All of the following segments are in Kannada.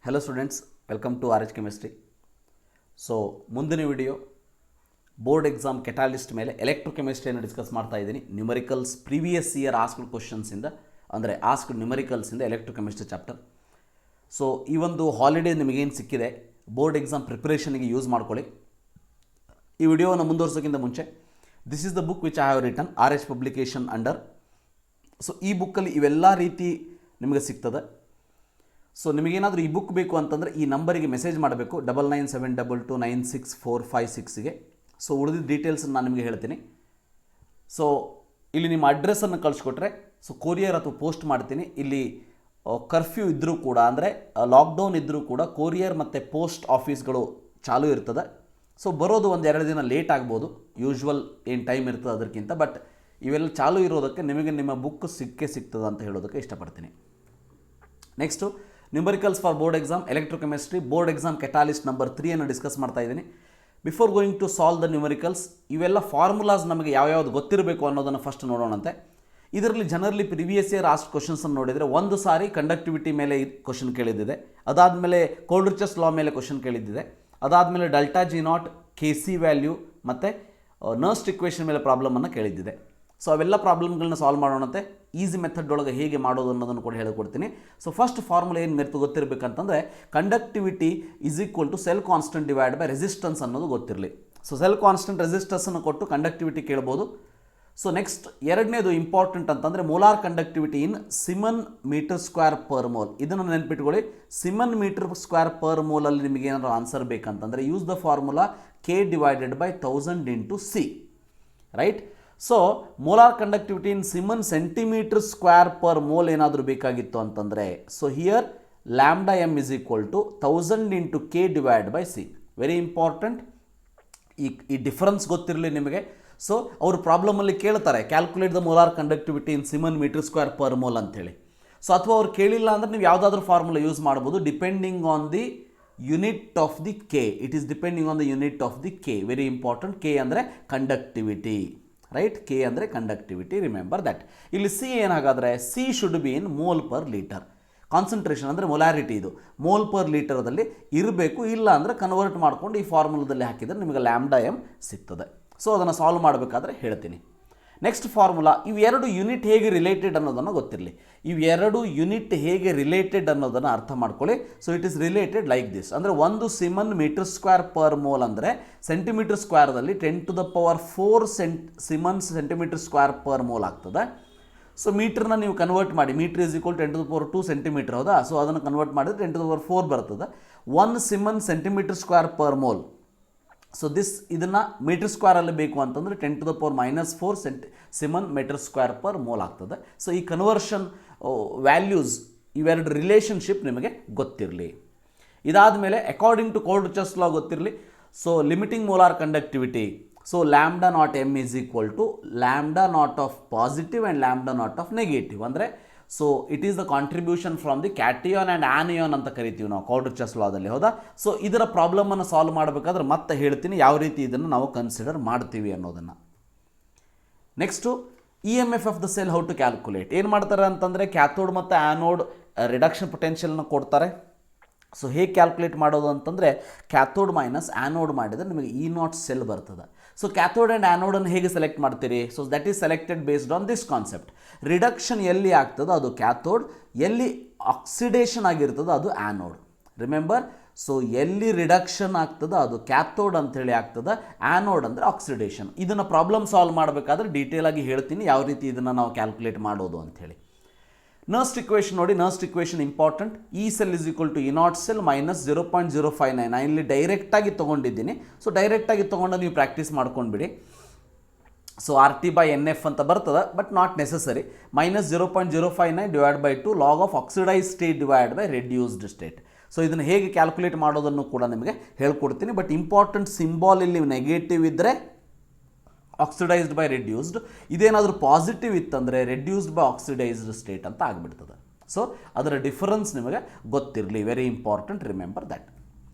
Hello students, welcome to RH Chemistry. So ಮುಂದಿನ ವಿಡಿಯೋ ಬೋರ್ಡ್ ಎಕ್ಸಾಮ್ ಕೆಟಾಲಿಸ್ಟ್ ಮೇಲೆ ಎಲೆಕ್ಟ್ರೋಕೆಮಿಸ್ಟ್ರಿಯನ್ನು ಡಿಸ್ಕಸ್ ಮಾಡ್ತಾ ಇದ್ದೀನಿ. ನ್ಯೂಮರಿಕಲ್ಸ್ ಪ್ರೀವಿಯಸ್ ಇಯರ್ ಆಸ್ಕ್ಡ್ ಕ್ವಶನ್ಸಿಂದ ಅಂದರೆ ಆಸ್ಕ್ಡ್ ನ್ಯೂಮರಿಕಲ್ಸಿಂದ ಎಲೆಕ್ಟ್ರೋಕೆಮಿಸ್ಟ್ರಿ ಚಾಪ್ಟರ್. ಸೊ ಈ ಒಂದು ಹಾಲಿಡೇ ನಿಮಗೇನು ಸಿಕ್ಕಿದೆ ಬೋರ್ಡ್ ಎಕ್ಸಾಮ್ ಪ್ರಿಪರೇಷನ್ಗೆ ಯೂಸ್ ಮಾಡ್ಕೊಳ್ಳಿ. ಈ ವಿಡಿಯೋವನ್ನು ಮುಂದುವರಿಸೋಕ್ಕಿಂತ ಮುಂಚೆ this is the book which I have return RH publication under. So ಈ ಬುಕ್ಕಲ್ಲಿ ಇವೆಲ್ಲ ರೀತಿ ನಿಮಗೆ ಸಿಗ್ತದೆ. ಸೊ ನಿಮಗೇನಾದರೂ ಈ ಬುಕ್ ಬೇಕು ಅಂತಂದರೆ ಈ ನಂಬರಿಗೆ ಮೆಸೇಜ್ ಮಾಡಬೇಕು 9972296456ಗೆ. ಸೊ ಉಳಿದ ಡೀಟೇಲ್ಸನ್ನು ನಾನು ನಿಮಗೆ ಹೇಳ್ತೀನಿ. ಸೊ ಇಲ್ಲಿ ನಿಮ್ಮ ಅಡ್ರೆಸ್ಸನ್ನು ಕಳಿಸ್ಕೊಟ್ರೆ ಸೊ ಕೊರಿಯರ್ ಅಥವಾ ಪೋಸ್ಟ್ ಮಾಡ್ತೀನಿ. ಇಲ್ಲಿ ಕರ್ಫ್ಯೂ ಇದ್ದರೂ ಕೂಡ ಅಂದರೆ ಲಾಕ್ಡೌನ್ ಇದ್ದರೂ ಕೂಡ ಕೊರಿಯರ್ ಮತ್ತು ಪೋಸ್ಟ್ ಆಫೀಸ್ಗಳು ಚಾಲೂ ಇರ್ತದೆ. ಸೊ ಬರೋದು ಒಂದು 2 ದಿನ ಲೇಟ್ ಆಗ್ಬೋದು, ಯೂಶ್ವಲ್ ಏನು ಟೈಮ್ ಇರ್ತದೆ ಅದಕ್ಕಿಂತ. ಬಟ್ ಇವೆಲ್ಲ ಚಾಲೂ ಇರೋದಕ್ಕೆ ನಿಮಗೆ ನಿಮ್ಮ ಬುಕ್ ಸಿಗ್ತದೆ ಅಂತ ಹೇಳೋದಕ್ಕೆ ಇಷ್ಟಪಡ್ತೀನಿ. Next numericals for board exam electrochemistry board exam catalyst number 3 discuss ಮಾಡ್ತಾ ಇದ್ದೀನಿ. Before going to solve the numericals ಇವೆಲ್ಲ ಫಾರ್ಮುಲಾಸ್ ನಮಗೆ ಯಾವ್ಯಾವುದು ಗೊತ್ತಿರಬೇಕು ಅನ್ನೋದನ್ನು ಫಸ್ಟ್ ನೋಡೋಣಂತೆ. ಇದರಲ್ಲಿ ಜನರಲಿ ಪ್ರಿವಿಯಸ್ ಇಯರ್ ಆಸ್ಟ್ ಕ್ವಶನ್ಸನ್ನು ನೋಡಿದರೆ ಒಂದು ಸಾರಿ ಕಂಡಕ್ಟಿವಿಟಿ ಮೇಲೆ ಕ್ವಶನ್ ಕೇಳಿದ್ದಿದೆ, ಅದಾದಮೇಲೆ ಕೋಲ್ಡ್ರಿಚಸ್ ಲಾ ಮೇಲೆ ಕ್ವಶನ್ ಕೇಳಿದ್ದಿದೆ, ಅದಾದಮೇಲೆ delta G not KC value ಮತ್ತು ನರ್ಸ್ಟ್ ಇಕ್ವೇಷನ್ ಮೇಲೆ ಪ್ರಾಬ್ಲಮನ್ನು ಕೇಳಿದ್ದಿದೆ. ಸೊ ಅವೆಲ್ಲ ಪ್ರಾಬ್ಲಮ್ಗಳನ್ನ ಸಾಲ್ವ್ ಮಾಡೋಣಂತೆ. ಈಸಿ ಮೆಥಡ್ ಒಳಗೆ ಹೇಗೆ ಮಾಡೋದು ಅನ್ನೋದನ್ನು ಕೂಡ ಹೇಳಿಕೊಡ್ತೀನಿ. ಸೊ ಫಸ್ಟ್ ಫಾರ್ಮುಲಾ ಏನು ಗೊತ್ತಿರಬೇಕಂತಂದರೆ conductivity is equal to cell constant divide by resistance ಅನ್ನೋದು ಗೊತ್ತಿರಲಿ. ಸೊ ಸೆಲ್ ಕಾನ್ಸ್ಟೆಂಟ್ ರೆಸಿಸ್ಟೆನ್ಸನ್ನು ಕೊಟ್ಟು ಕಂಡಕ್ಟಿವಿಟಿ ಕೇಳ್ಬೋದು. ಸೊ ನೆಕ್ಸ್ಟ್ ಎರಡನೇದು ಇಂಪಾರ್ಟೆಂಟ್ ಅಂತಂದರೆ molar conductivity in siemens metre square per mole. ಇದನ್ನು ನೆನ್ಪಿಟ್ಕೊಳ್ಳಿ. ಸಿಮನ್ ಮೀಟರ್ ಸ್ಕ್ವೇರ್ ಪರ್ ಮೋಲಲ್ಲಿ ನಿಮಗೆ ಏನಾದರೂ ಆನ್ಸರ್ ಬೇಕಂತಂದರೆ use the formula K divided by 1000 into C, right. So molar conductivity in siemens centimetre square per mole ಏನಾದರೂ ಬೇಕಾಗಿತ್ತು ಅಂತಂದರೆ so here lambda m is equal to 1000 into K divide by C. Very important. ಈ ಡಿಫರೆನ್ಸ್ ಗೊತ್ತಿರಲಿ ನಿಮಗೆ. ಸೊ ಅವರು ಪ್ರಾಬ್ಲಮಲ್ಲಿ ಕೇಳ್ತಾರೆ calculate the molar conductivity in siemens metre square per mole ಅಂತೇಳಿ. ಸೊ ಅಥವಾ ಅವ್ರು ಕೇಳಿಲ್ಲ ಅಂದರೆ ನೀವು ಯಾವುದಾದ್ರೂ ಫಾರ್ಮುಲಾ ಯೂಸ್ ಮಾಡ್ಬೋದು depending on the unit of the K. It is depending on the unit of the K. Very important. K ಅಂದರೆ ಕಂಡಕ್ಟಿವಿಟಿ, ರೈಟ್. K ಅಂದರೆ ಕಂಡಕ್ಟಿವಿಟಿ, ರಿಮೆಂಬರ್ ದಟ್. ಇಲ್ಲಿ C ಏನಾಗಾದರೆ C should be in mole per litre. Concentration ಅಂದರೆ ಮೊಲಾರಿಟಿ ಇದು ಮೋಲ್ ಪರ್ ಲೀಟರ್ದಲ್ಲಿ ಇರಬೇಕು. ಇಲ್ಲ ಅಂದರೆ ಕನ್ವರ್ಟ್ ಮಾಡ್ಕೊಂಡು ಈ ಫಾರ್ಮುಲಾದಲ್ಲಿ ಹಾಕಿದರೆ ನಿಮಗೆ ಲ್ಯಾಂಬ್ಡಾ m ಸಿಗ್ತದೆ. ಸೊ ಅದನ್ನು ಸಾಲ್ವ್ ಮಾಡಬೇಕಾದ್ರೆ ಹೇಳ್ತೀನಿ. ನೆಕ್ಸ್ಟ್ ಫಾರ್ಮುಲಾ ಇವೆರಡು ಯೂನಿಟ್ ಹೇಗೆ ರಿಲೇಟೆಡ್ ಅನ್ನೋದನ್ನು ಗೊತ್ತಿರಲಿ. ಇವೆರಡು ಯೂನಿಟ್ ಹೇಗೆ ರಿಲೇಟೆಡ್ ಅನ್ನೋದನ್ನು ಅರ್ಥ ಮಾಡ್ಕೊಳ್ಳಿ. So it is related like this. ಅಂದರೆ ಒಂದು siemens metre square per mole ಅಂದರೆ ಸೆಂಟಿಮೀಟರ್ ಸ್ಕ್ವೇರ್ದಲ್ಲಿ 10⁴ siemens centimetre square per mole ಆಗ್ತದೆ. ಸೊ ಮೀಟ್ರನ್ನ ನೀವು ಕನ್ವರ್ಟ್ ಮಾಡಿ. ಮೀಟ್ರ್ ಈಸ್ ಈಕ್ವಲ್ 10⁻² ಸೆಂಟಿಮೀಟರ್, ಹೌದಾ. ಸೊ ಅದನ್ನು ಕನ್ವರ್ಟ್ ಮಾಡಿದ್ರೆ 10⁻4 ಬರ್ತದೆ. 1 siemens centimetre square per mole. So ಇದನ್ನು ಮೀಟರ್ ಸ್ಕ್ವೇರಲ್ಲಿ ಬೇಕು ಅಂತಂದರೆ 10⁻⁻4 siemens metre square per mole ಆಗ್ತದೆ. ಸೊ ಈ ಕನ್ವರ್ಷನ್ ವ್ಯಾಲ್ಯೂಸ್ ಇವೆರಡು ರಿಲೇಷನ್ಶಿಪ್ ನಿಮಗೆ ಗೊತ್ತಿರಲಿ. ಇದಾದ ಮೇಲೆ ಅಕಾರ್ಡಿಂಗ್ ಟು ಕೋಲ್ಡ್ರಿಚಸ್ ಲಾ ಗೊತ್ತಿರಲಿ. So limiting molar conductivity. So lambda not m is equal to lambda not of positive and lambda not of negative. ಅಂದರೆ so it is the contribution from the cation and anion ಅಂತ ಕರಿತೀವಿ ನಾವು ಕೋಲ್ಡ್ರಿಚಸ್ ಲಾದಲ್ಲಿ, ಹೌದಾ. ಸೊ ಇದರ ಪ್ರಾಬ್ಲಮನ್ನು ಸಾಲ್ವ್ ಮಾಡಬೇಕಾದ್ರೆ ಮತ್ತೆ ಹೇಳ್ತೀನಿ ಯಾವ ರೀತಿ ಇದನ್ನು ನಾವು ಕನ್ಸಿಡರ್ ಮಾಡ್ತೀವಿ ಅನ್ನೋದನ್ನು. Next EMF of the cell how to calculate. ಏನು ಮಾಡ್ತಾರೆ ಅಂತಂದರೆ ಕ್ಯಾಥೋಡ್ ಮತ್ತು ಆ್ಯನೋಡ್ ರಿಡಕ್ಷನ್ ಪೊಟೆನ್ಷಿಯಲ್ನ ಕೊಡ್ತಾರೆ. ಸೊ ಹೇಗೆ ಕ್ಯಾಲ್ಕುಲೇಟ್ ಮಾಡೋದು ಅಂತಂದರೆ ಕ್ಯಾಥೋಡ್ ಮೈನಸ್ ಆ್ಯನೋಡ್ ಮಾಡಿದರೆ ನಿಮಗೆ E0 ಸೆಲ್ ಬರ್ತದೆ. ಸೊ ಕ್ಯಾಥೋಡ್ ಆ್ಯಂಡ್ ಆ್ಯನೋಡನ್ನು ಹೇಗೆ ಸೆಲೆಕ್ಟ್ ಮಾಡ್ತೀರಿ? So that is selected based on this concept. Reduction ಎಲ್ಲಿ ಆಗ್ತದೋ ಅದು ಕ್ಯಾಥೋಡ್, ಎಲ್ಲಿ ಆಕ್ಸಿಡೇಷನ್ ಆಗಿರ್ತದೋ ಅದು ಆ್ಯನೋಡ್. ರಿಮೆಂಬರ್, ಸೊ ಎಲ್ಲಿ ರಿಡಕ್ಷನ್ ಆಗ್ತದೋ ಅದು ಕ್ಯಾಥೋಡ್ ಅಂಥೇಳಿ ಆಗ್ತದೆ, ಆ್ಯನೋಡ್ ಅಂದರೆ ಆಕ್ಸಿಡೇಷನ್. ಇದನ್ನು ಪ್ರಾಬ್ಲಮ್ ಸಾಲ್ವ್ ಮಾಡಬೇಕಾದ್ರೆ ಡೀಟೇಲಾಗಿ ಹೇಳ್ತೀನಿ ಯಾವ ರೀತಿ ಇದನ್ನು ನಾವು ಕ್ಯಾಲ್ಕುಲೇಟ್ ಮಾಡೋದು ಅಂಥೇಳಿ. ನರ್ಸ್ಟ್ ಇಕ್ವೇಷನ್ ನೋಡಿ. Nernst equation important. E cell is equal to E0 cell minus 0.059. ನಾನು ಇಲ್ಲಿ ಡೈರೆಕ್ಟಾಗಿ ತೊಗೊಂಡಿದ್ದೀನಿ. ಸೊ ಡೈರೆಕ್ಟಾಗಿ ತೊಗೊಂಡು ನೀವು ಪ್ರಾಕ್ಟೀಸ್ ಮಾಡ್ಕೊಂಡ್ಬಿಡಿ. ಸೊ RT/NF ಅಂತ ಬರ್ತದೆ, but not necessary. Minus 0.059 divide by 2 log of oxidise state divide by reduced state. So ಇದನ್ನು ಹೇಗೆ ಕ್ಯಾಲ್ಕುಲೇಟ್ ಮಾಡೋದನ್ನು ಕೂಡ ನಿಮಗೆ ಹೇಳ್ಕೊಡ್ತೀನಿ. ಬಟ್ ಇಂಪಾರ್ಟೆಂಟ್ ಸಿಂಬಾಲ್ ಇಲ್ಲಿ ನೆಗೆಟಿವ್ ಇದ್ದರೆ ಆಕ್ಸಿಡೈಸ್ಡ್ ಬೈ ರೆಡ್ಯೂಸ್ಡ್, ಇದೇನಾದರೂ ಪಾಸಿಟಿವ್ ಇತ್ತಂದರೆ ರೆಡ್ಯೂಸ್ಡ್ ಬೈ ಆಕ್ಸಿಡೈಸ್ಡ್ ಸ್ಟೇಟ್ ಅಂತ ಆಗಿಬಿಡ್ತದೆ. ಸೊ ಅದರ ಡಿಫರೆನ್ಸ್ ನಿಮಗೆ ಗೊತ್ತಿರಲಿ. Very important, remember that.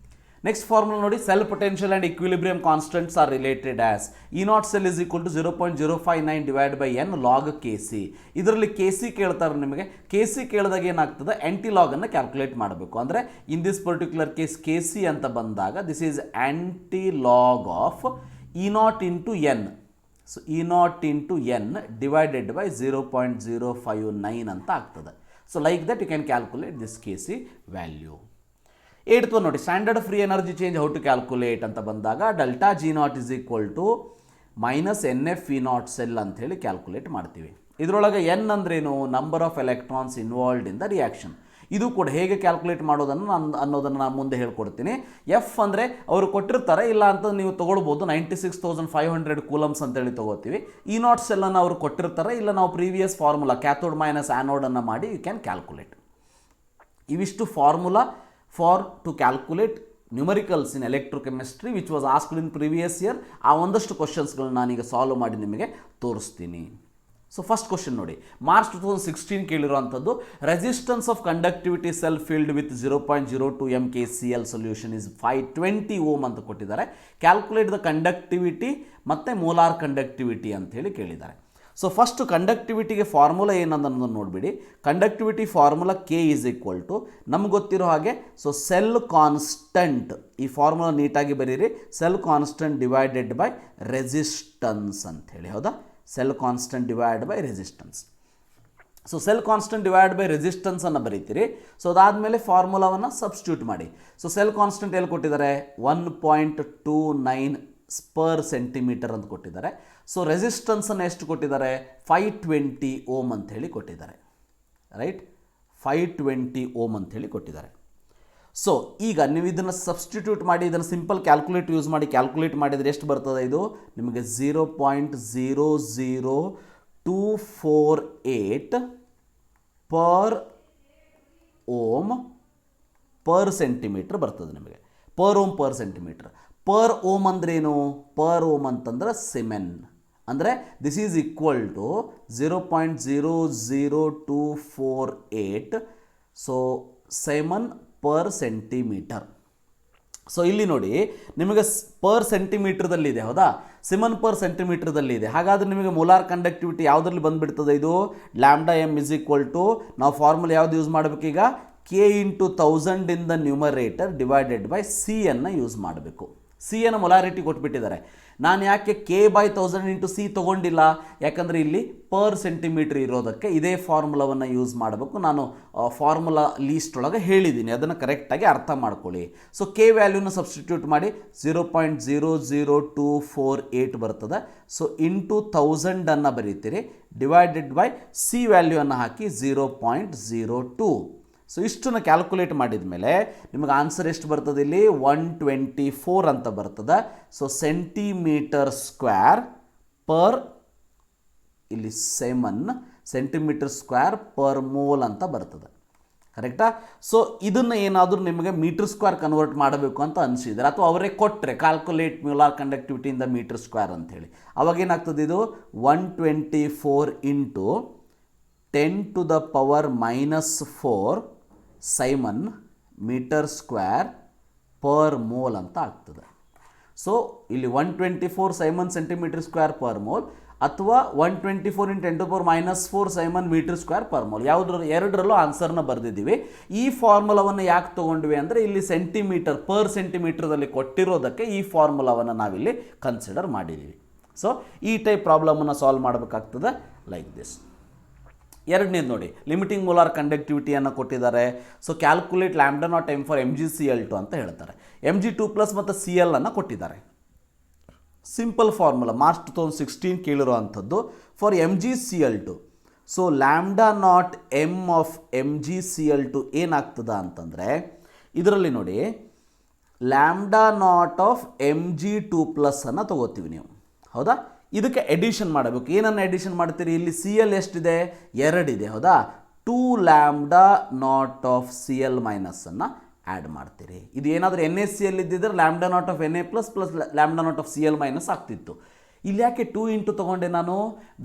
Next formula ನೋಡಿ, cell potential and equilibrium constants are related as E not cell is equal to 0.059 divide by N log K C. ಇದರಲ್ಲಿ ಕೆ ಸಿ ಕೇಳ್ತಾರೆ ನಿಮಗೆ. ಕೆ ಸಿ ಕೇಳಿದಾಗ ಏನಾಗ್ತದೆ, ಆ್ಯಂಟಿ ಲಾಗನ್ನು ಕ್ಯಾಲ್ಕುಲೇಟ್ ಮಾಡಬೇಕು. ಅಂದರೆ in this particular case K C ಅಂತ ಬಂದಾಗ this is antilog of E not into N. So E not into N divided by 0.059 ಅಂತ ಆಗ್ತದೆ. So like that you can calculate this K C value. 8th ನೋಡಿ, standard free energy change how to calculate ಅಂತ ಬಂದಾಗ delta G not is equal to minus N F E not cell ಅಂಥೇಳಿ ಕ್ಯಾಲ್ಕುಲೇಟ್ ಮಾಡ್ತೀವಿ. ಇದರೊಳಗೆ ಎನ್ ಅಂದ್ರೇನು, number of electrons involved in the reaction. ಇದು ಕೂಡ ಹೇಗೆ ಕ್ಯಾಲ್ಕುಲೇಟ್ ಮಾಡೋದನ್ನು ಅನ್ನೋದನ್ನು ನಾನು ಮುಂದೆ ಹೇಳ್ಕೊಡ್ತೀನಿ. ಎಫ್ ಅಂದರೆ ಅವರು ಕೊಟ್ಟಿರ್ತಾರೆ, ಇಲ್ಲ ಅಂತ ನೀವು ತೊಗೊಳ್ಬೋದು. 96,500 ಕೂಲಮ್ಸ್ ಅಂತೇಳಿ ತೊಗೋತೀವಿ. ಇ ನಾಟ್ ಸೆಲ್ಲನ್ನು ಅವರು ಕೊಟ್ಟಿರ್ತಾರೆ, ಇಲ್ಲ ನಾವು ಪ್ರೀವಿಯಸ್ ಫಾರ್ಮುಲಾ ಕ್ಯಾಥೋಡ್ ಮೈನಸ್ ಆ್ಯನೋಡನ್ನು ಮಾಡಿ ಯು ಕ್ಯಾನ್ ಕ್ಯಾಲ್ಕುಲೇಟ್. ಇವಿಷ್ಟು formula for to calculate numericals in electrochemistry which was asked in previous year. ಆ ಒಂದಷ್ಟು ಕ್ವಶನ್ಸ್ಗಳನ್ನ ನಾನೀಗ ಸಾಲ್ವ್ ಮಾಡಿ ನಿಮಗೆ ತೋರಿಸ್ತೀನಿ. ಸೊ ಫಸ್ಟ್ ಕ್ವಶನ್ ನೋಡಿ, ಮಾರ್ಚ್ 2016 ಕೇಳಿರುವಂಥದ್ದು, resistance of conductivity cell field with 0.02 MkCl solution is 520 ohm ಅಂತ ಕೊಟ್ಟಿದ್ದಾರೆ. ಕ್ಯಾಲ್ಕುಲೇಟ್ ದ ಕಂಡಕ್ಟಿವಿಟಿ ಮತ್ತು ಮೋಲಾರ್ ಕಂಡಕ್ಟಿವಿಟಿ ಅಂಥೇಳಿ ಕೇಳಿದ್ದಾರೆ. ಸೊ ಫಸ್ಟ್ ಕಂಡಕ್ಟಿವಿಟಿಗೆ ಫಾರ್ಮುಲಾ ಏನನ್ನೋದನ್ನು ನೋಡಿಬಿಡಿ. Conductivity formula K is equal to ನಮ್ಗೆ ಗೊತ್ತಿರೋ ಹಾಗೆ, ಸೊ ಸೆಲ್ ಕಾನ್ಸ್ಟೆಂಟ್, ಈ ಫಾರ್ಮುಲಾ ನೀಟಾಗಿ ಬರೀರಿ, cell constant divided by resistance ಅಂಥೇಳಿ. ಹೌದಾ, cell constant divide by resistance. So cell constant divide by ರೆಸಿಸ್ಟೆನ್ಸನ್ನು ಬರೀತೀರಿ. ಸೊ ಅದಾದಮೇಲೆ ಫಾರ್ಮುಲಾವನ್ನು ಸಬ್ಸ್ಟಿಟ್ಯೂಟ್ ಮಾಡಿ. ಸೊ ಸೆಲ್ ಕಾನ್ಸ್ಟೆಂಟ್ ಎಲ್ಲಿ ಕೊಟ್ಟಿದ್ದಾರೆ, 1.29 ಪರ್ ಸೆಂಟಿಮೀಟರ್ ಅಂತ ಕೊಟ್ಟಿದ್ದಾರೆ. ಸೊ ರೆಸಿಸ್ಟೆನ್ಸನ್ನು ಎಷ್ಟು ಕೊಟ್ಟಿದ್ದಾರೆ, 520 ಓಮ್ ಅಂಥೇಳಿ ಕೊಟ್ಟಿದ್ದಾರೆ. ರೈಟ್, 520 ಓಮ್ ಅಂಥೇಳಿ ಕೊಟ್ಟಿದ್ದಾರೆ. ಸೊ ಈಗ ನೀವು ಇದನ್ನು ಸಬ್ಸ್ಟಿಟ್ಯೂಟ್ ಮಾಡಿ, ಇದನ್ನು ಸಿಂಪಲ್ ಕ್ಯಾಲ್ಕುಲೇಟ್ ಯೂಸ್ ಮಾಡಿ ಕ್ಯಾಲ್ಕುಲೇಟ್ ಮಾಡಿದರೆ ಎಷ್ಟು ಬರ್ತದೆ, ಇದು ನಿಮಗೆ 0.00248 ಪರ್ ಓಮ್ ಪರ್ ಸೆಂಟಿಮೀಟ್ರ್ ಬರ್ತದೆ ನಿಮಗೆ. Per ohm per centimetre. Per ohm ಅಂದ್ರೇನು, ಪರ್ ಓಮ್ ಅಂತಂದ್ರೆ ಸಿಮೆನ್. ಅಂದರೆ this is equal to 0.00248 so siemens per centimetre. So ಇಲ್ಲಿ ನೋಡಿ ನಿಮಗೆ ಪರ್ ಸೆಂಟಿಮೀಟ್ರದಲ್ಲಿದೆ. ಹೌದಾ, ಸಿಮನ್ ಪರ್ ಸೆಂಟಿಮೀಟ್ರದಲ್ಲಿದೆ. ಹಾಗಾದರೆ ನಿಮಗೆ ಮೋಲಾರ್ ಕಂಡಕ್ಟಿವಿಟಿ ಯಾವುದರಲ್ಲಿ ಬಂದುಬಿಡ್ತದೆ, ಇದು lambda M is equal to, ನಾವು ಫಾರ್ಮುಲಾ ಯಾವುದು ಯೂಸ್ ಮಾಡಬೇಕೀಗ, K into 1000 in the numerator divided by C ಅನ್ನು ಯೂಸ್ ಮಾಡಬೇಕು. ಸಿ ಅನ್ನು ಮೊಲಾರಿಟಿ ಕೊಟ್ಬಿಟ್ಟಿದ್ದಾರೆ. ನಾನು ಯಾಕೆ ಕೆ ಬೈ 1000 ಇಂಟು ಸಿ ತೊಗೊಂಡಿಲ್ಲ, ಯಾಕಂದರೆ ಇಲ್ಲಿ ಪರ್ ಸೆಂಟಿಮೀಟ್ರ್ ಇರೋದಕ್ಕೆ ಇದೇ ಫಾರ್ಮುಲಾವನ್ನು ಯೂಸ್ ಮಾಡಬೇಕು. ನಾನು ಫಾರ್ಮುಲಾ ಲೀಸ್ಟ್ ಒಳಗೆ ಹೇಳಿದ್ದೀನಿ, ಅದನ್ನು ಕರೆಕ್ಟಾಗಿ ಅರ್ಥ ಮಾಡ್ಕೊಳ್ಳಿ. ಸೊ ಕೆ ವ್ಯಾಲ್ಯೂನ ಸಬ್ಸ್ಟಿಟ್ಯೂಟ್ ಮಾಡಿ 0.00248 ಬರ್ತದೆ. ಸೊ ಇಂಟು 1000 ಬರೀತೀರಿ, ಡಿವೈಡೆಡ್ ಬೈ ಸಿ ವ್ಯಾಲ್ಯೂವನ್ನು ಹಾಕಿ 0.02. ಸೊ ಇಷ್ಟನ್ನು ಕ್ಯಾಲ್ಕುಲೇಟ್ ಮಾಡಿದ ಮೇಲೆ ನಿಮಗೆ ಆನ್ಸರ್ ಎಷ್ಟು ಬರ್ತದೆ, ಇಲ್ಲಿ 124 ಅಂತ ಬರ್ತದೆ. ಸೊ ಸೆಂಟಿಮೀಟರ್ ಸ್ಕ್ವೇರ್ ಪರ್, ಇಲ್ಲಿ ಸೆಂಟಿಮೀಟರ್ ಸ್ಕ್ವೇರ್ ಪರ್ ಮೋಲ್ ಅಂತ ಬರ್ತದೆ. ಕರೆಕ್ಟಾ? ಸೊ ಇದನ್ನು ಏನಾದರೂ ನಿಮಗೆ ಮೀಟರ್ ಸ್ಕ್ವೇರ್ ಕನ್ವರ್ಟ್ ಮಾಡಬೇಕು ಅಂತ ಅನಿಸಿದರೆ, ಅಥವಾ ಅವರೇ ಕೊಟ್ಟರೆ calculate molar conductivity in the metre square ಅಂಥೇಳಿ, ಅವಾಗೇನಾಗ್ತದೆ, ಇದು 124 ಇಂಟು 10⁻⁻⁴ siemens metre square per mole ಅಂತ ಆಗ್ತದೆ. ಸೊ ಇಲ್ಲಿ 124 siemens centimetre square per mole, ಅಥವಾ 124 × 10⁻⁴ siemens metre square per mole, ಎರಡರಲ್ಲೂ ಆನ್ಸರ್ನ ಬರೆದಿದ್ದೀವಿ. ಈ ಫಾರ್ಮುಲಾವನ್ನು ಯಾಕೆ ತೊಗೊಂಡ್ವಿ ಅಂದರೆ, ಇಲ್ಲಿ ಸೆಂಟಿಮೀಟರ್ ಪರ್ ಸೆಂಟಿಮೀಟ್ರದಲ್ಲಿ ಕೊಟ್ಟಿರೋದಕ್ಕೆ ಈ ಫಾರ್ಮುಲಾವನ್ನು ನಾವಿಲ್ಲಿ ಕನ್ಸಿಡರ್ ಮಾಡಿದ್ದೀವಿ. ಸೊ ಈ ಟೈಪ್ ಪ್ರಾಬ್ಲಮನ್ನು ಸಾಲ್ವ್ ಮಾಡಬೇಕಾಗ್ತದೆ ಲೈಕ್ ದಿಸ್. ಎರಡನೇದು ನೋಡಿ, ಲಿಮಿಟಿಂಗ್ ಮೋಲಾರ್ ಕಂಡಕ್ಟಿವಿಟಿಯನ್ನು ಕೊಟ್ಟಿದ್ದಾರೆ. So calculate lambda not M for Mgcl2 ಅಂತ ಹೇಳ್ತಾರೆ. Mg2+ ಮತ್ತು Cl ಅನ್ನು ಕೊಟ್ಟಿದ್ದಾರೆ. ಸಿಂಪಲ್ ಫಾರ್ಮುಲಾ ಮಾರ್ಚ್ 2016 ಕೇಳಿರೋ ಅಂಥದ್ದು for Mgcl2. So lambda not M of Mgcl2 ಏನಾಗ್ತದ ಅಂತಂದರೆ, ಇದರಲ್ಲಿ ನೋಡಿ ಲ್ಯಾಂಬ್ಡಾ ನಾಟ್ ಆಫ್ Mg2+ ಅನ್ನು ತಗೋತೀವಿ ನೀವು. ಹೌದಾ, ಇದಕ್ಕೆ ಎಡಿಷನ್ ಮಾಡಬೇಕು. ಏನನ್ನು ಎಡಿಷನ್ ಮಾಡ್ತೀರಿ, ಇಲ್ಲಿ Cl ಎಷ್ಟಿದೆ, 2 ಇದೆ. ಹೌದಾ, 2 lambda not of Cl minus ಅನ್ನು ಆ್ಯಡ್ ಮಾಡ್ತೀರಿ. ಇದು ಏನಾದರೂ NaCl ಇದ್ದಿದ್ರೆ lambda not of Na plus lambda not of Cl minus ಆಗ್ತಿತ್ತು. ಇಲ್ಲಿ ಯಾಕೆ 2 ಇಂಟು ತೊಗೊಂಡೆ ನಾನು,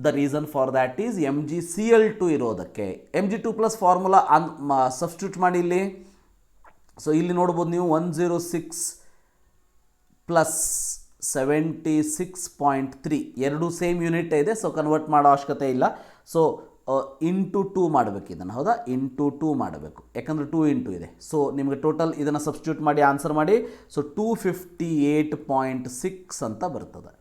the reason for that is Mgcl2 ಇರೋದಕ್ಕೆ. Mg2+ ಫಾರ್ಮುಲಾ ಸಬ್ಸ್ಟಿಟ್ಯೂಟ್ ಮಾಡಿ ಇಲ್ಲಿ. ಸೊ ಇಲ್ಲಿ ನೋಡ್ಬೋದು ನೀವು 106 ಪ್ಲಸ್ 76.3 ಎರಡು ಸೇಮ್ ಯೂನಿಟ್ ಇದೆ. ಸೊ ಕನ್ವರ್ಟ್ ಮಾಡೋ ಅವಶ್ಯಕತೆ ಇಲ್ಲ. ಸೊ ಇಂಟು 2 ಮಾಡಬೇಕು ಇದನ್ನು, ಹೌದಾ, ಇಂಟು 2 ಮಾಡಬೇಕು, ಯಾಕಂದರೆ 2 ಇಂಟು ಇದೆ. ಸೊ ನಿಮಗೆ ಟೋಟಲ್ ಇದನ್ನು ಸಬ್ಸ್ಟಿಟ್ಯೂಟ್ ಮಾಡಿ ಆನ್ಸರ್ ಮಾಡಿ. ಸೊ 258.6 ಅಂತ ಬರ್ತದೆ,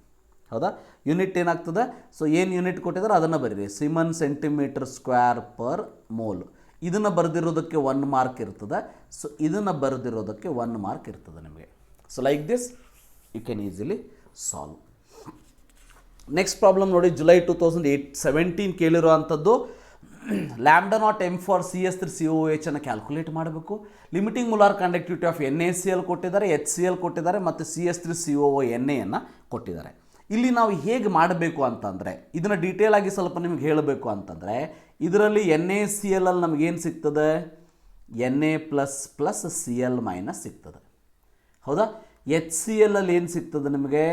ಹೌದಾ. ಯೂನಿಟ್ ಏನಾಗ್ತದೆ? ಸೊ ಏನು ಯೂನಿಟ್ ಕೊಟ್ಟಿದ್ದಾರೆ ಅದನ್ನು ಬರೀರಿ, semen centimetre square per mole. ಇದನ್ನು ಬರೆದಿರೋದಕ್ಕೆ 1 ಮಾರ್ಕ್ ಇರ್ತದೆ. ಸೊ ಇದನ್ನು ಬರೆದಿರೋದಕ್ಕೆ 1 ಮಾರ್ಕ್ ಇರ್ತದೆ ನಿಮಗೆ. So like this you can easily solve. Next problem ನೋಡಿ, ಜುಲೈ 2017 ಕೇಳಿರೋ ಅಂಥದ್ದು. Lambda not M for CS3COOH ಅನ್ನು ಕ್ಯಾಲ್ಕುಲೇಟ್ ಮಾಡಬೇಕು. Limiting molar conductivity of NaCl ಕೊಟ್ಟಿದ್ದಾರೆ, HCl ಕೊಟ್ಟಿದ್ದಾರೆ, ಮತ್ತು CS3COONA ಕೊಟ್ಟಿದ್ದಾರೆ. ಇಲ್ಲಿ ನಾವು ಹೇಗೆ ಮಾಡಬೇಕು ಅಂತಂದರೆ, ಇದನ್ನು ಡೀಟೇಲ್ ಆಗಿ ಸ್ವಲ್ಪ ನಿಮಗೆ ಹೇಳಬೇಕು ಅಂತಂದರೆ, ಇದರಲ್ಲಿ NaCl ಅಲ್ಲಿ ನಮಗೇನು ಸಿಗ್ತದೆ? Na++Cl- ಸಿಗ್ತದೆ, ಹೌದಾ. HCl ಅಲ್ಲಿ ಏನು ಸಿಗ್ತದೆ ನಿಮಗೆ?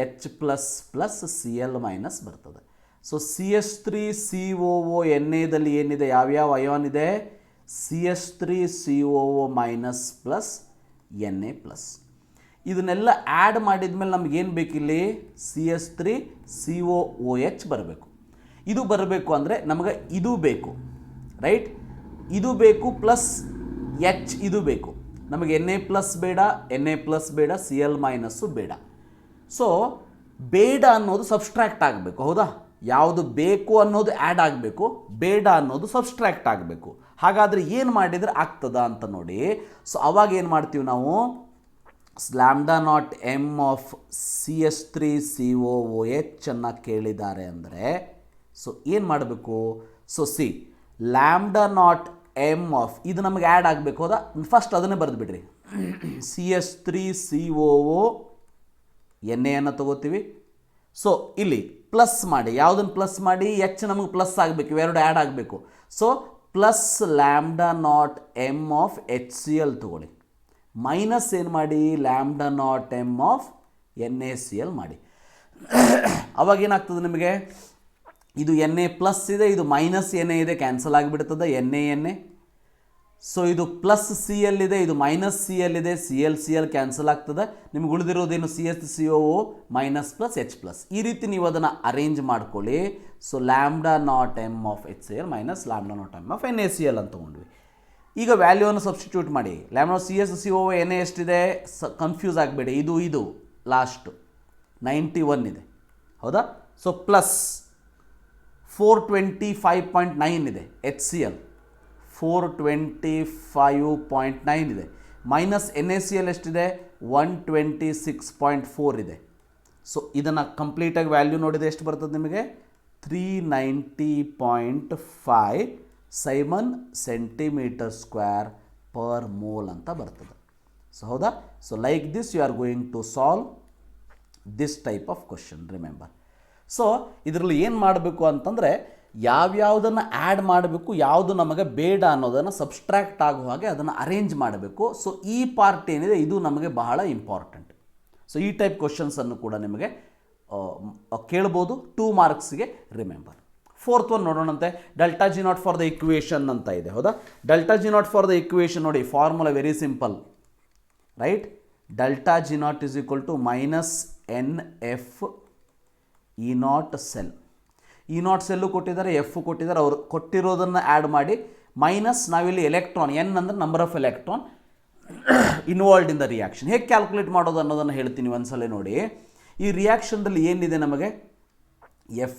H++Cl- ಬರ್ತದೆ. ಸೊ CS3COONAದಲ್ಲಿ ಏನಿದೆ? ಯಾವ್ಯಾವ ಅಯಾನ್ ಇದೆ? CS3COO- Na+. ಇದನ್ನೆಲ್ಲ ಆ್ಯಡ್ ಮಾಡಿದ ಮೇಲೆ ನಮಗೇನು ಬೇಕಿಲ್ಲಿ? CS3COOH ಬರಬೇಕು. ಇದು ಬರಬೇಕು ಅಂದರೆ ನಮಗೆ ಇದು ಬೇಕು, ರೈಟ್. ಇದು ಬೇಕು ಪ್ಲಸ್ H ಇದು ಬೇಕು. ನಮಗೆ Na+ ಬೇಡ, Na+ ಬೇಡ, Cl- ಬೇಡ. ಸೊ ಬೇಡ ಅನ್ನೋದು ಸಬ್ಸ್ಟ್ರ್ಯಾಕ್ಟ್ ಆಗಬೇಕು, ಹೌದಾ. ಯಾವುದು ಬೇಕು ಅನ್ನೋದು ಆ್ಯಡ್ ಆಗಬೇಕು, ಬೇಡ ಅನ್ನೋದು ಸಬ್ಸ್ಟ್ರ್ಯಾಕ್ಟ್ ಆಗಬೇಕು. ಹಾಗಾದರೆ ಏನು ಮಾಡಿದರೆ ಆಗ್ತದ ಅಂತ ನೋಡಿ. ಸೊ ಅವಾಗ ಏನು ಮಾಡ್ತೀವಿ ನಾವು? Lambda not M of CS3COOH ಅನ್ನು ಕೇಳಿದ್ದಾರೆ ಅಂದರೆ ಸೊ ಏನು ಮಾಡಬೇಕು? So C lambda not M of ಇದು ನಮಗೆ ಆ್ಯಡ್ ಆಗಬೇಕು, ಹೌದಾ. ಫಸ್ಟ್ ಅದನ್ನೇ ಬರೆದು ಬಿಡ್ರಿ. CS3COONA ಅನ್ನು ತಗೋತೀವಿ. ಸೊ ಇಲ್ಲಿ ಪ್ಲಸ್ ಮಾಡಿ, ಯಾವುದನ್ನು ಪ್ಲಸ್ ಮಾಡಿ? H ನಮಗೆ ಪ್ಲಸ್ ಆಗಬೇಕು, ಇವೆರಡು ಆ್ಯಡ್ ಆಗಬೇಕು. So plus lambda not M of HCl ತಗೊಳ್ಳಿ, ಮೈನಸ್ ಏನು ಮಾಡಿ? Lambda not M of NaCl ಮಾಡಿ. ಅವಾಗ ಏನಾಗ್ತದೆ ನಿಮಗೆ? ಇದು Na+ ಇದೆ, ಇದು ಮೈನಸ್ Na ಇದೆ, ಕ್ಯಾನ್ಸಲ್ ಆಗಿಬಿಡ್ತದೆ, Na. ಸೊ ಇದು ಪ್ಲಸ್ Cl ಇದೆ, ಇದು ಮೈನಸ್ Cl ಇದೆ, Cl ಕ್ಯಾನ್ಸಲ್ ಆಗ್ತದೆ. ನಿಮ್ಗೆ ಉಳಿದಿರೋದೇನು? CS3COO -+H+. ಈ ರೀತಿ ನೀವು ಅದನ್ನು ಅರೇಂಜ್ ಮಾಡ್ಕೊಳ್ಳಿ. So lambda not M of HCl minus lambda not M of NaCl ಅಂತ ತೊಗೊಂಡ್ವಿ. ಈಗ ವ್ಯಾಲ್ಯೂವನ್ನು ಸಬ್ಸ್ಟಿಟ್ಯೂಟ್ ಮಾಡಿ. ಲ್ಯಾಂಬ್ಡಾ CS3COO ಎಷ್ಟಿದೆ? ಕನ್ಫ್ಯೂಸ್ ಆಗಬೇಡಿ, ಇದು ಲಾಸ್ಟು 91 ಇದೆ, ಹೌದಾ. ಸೊ ಪ್ಲಸ್ 425.9 ಇದೆ. HCl 425.9 ಇದೆ. ಮೈನಸ್ NaCl ಎಷ್ಟಿದೆ? 126.4 ಇದೆ. ಸೊ ಇದನ್ನು ಕಂಪ್ಲೀಟಾಗಿ ವ್ಯಾಲ್ಯೂ ನೋಡಿದರೆ ಎಷ್ಟು ಬರ್ತದೆ ನಿಮಗೆ? 390.5 siemens centimetre square per mole ಅಂತ ಬರ್ತದೆ. ಸೊ ಹೌದಾ. So like this you are going to solve this type of question, remember. So ಇದರಲ್ಲಿ ಏನು ಮಾಡಬೇಕು ಅಂತಂದರೆ, ಯಾವ್ಯಾವುದನ್ನು ಆ್ಯಡ್ ಮಾಡಬೇಕು, ಯಾವುದು ನಮಗೆ ಬೇಡ ಅನ್ನೋದನ್ನು ಸಬ್ಸ್ಟ್ರ್ಯಾಕ್ಟ್ ಆಗೋ ಹಾಗೆ ಅದನ್ನು ಅರೇಂಜ್ ಮಾಡಬೇಕು. ಸೊ ಈ ಪಾರ್ಟ್ ಏನಿದೆ ಇದು ನಮಗೆ ಬಹಳ ಇಂಪಾರ್ಟೆಂಟ್. ಸೊ ಈ ಟೈಪ್ ಕ್ವಶನ್ಸನ್ನು ಕೂಡ ನಿಮಗೆ ಕೇಳ್ಬೋದು 2 ಮಾರ್ಕ್ಸ್ಗೆ, ರಿಮೆಂಬರ್. 4th ಒನ್ ನೋಡೋಣಂತೆ. Delta G nought for the equation ಅಂತ ಇದೆ, ಹೌದಾ. Delta G nought for the equation ನೋಡಿ, formula very simple, right. Delta G not is equal to -NF E0 cell. E0 cell ಕೊಟ್ಟಿದ್ದಾರೆ, F ಕೊಟ್ಟಿದ್ದಾರೆ. ಅವರು ಕೊಟ್ಟಿರೋದನ್ನು ಆ್ಯಡ್ ಮಾಡಿ ಮೈನಸ್ ನಾವಿಲ್ಲಿ ಎಲೆಕ್ಟ್ರಾನ್, N ಅಂದರೆ number of electron involved in the reaction. ಹೇಗೆ ಕ್ಯಾಲ್ಕುಲೇಟ್ ಮಾಡೋದು ಅನ್ನೋದನ್ನು ಹೇಳ್ತೀನಿ ಒಂದ್ಸಲ ನೋಡಿ. ಈ ರಿಯಾಕ್ಷನ್ದಲ್ಲಿ ಏನಿದೆ ನಮಗೆ?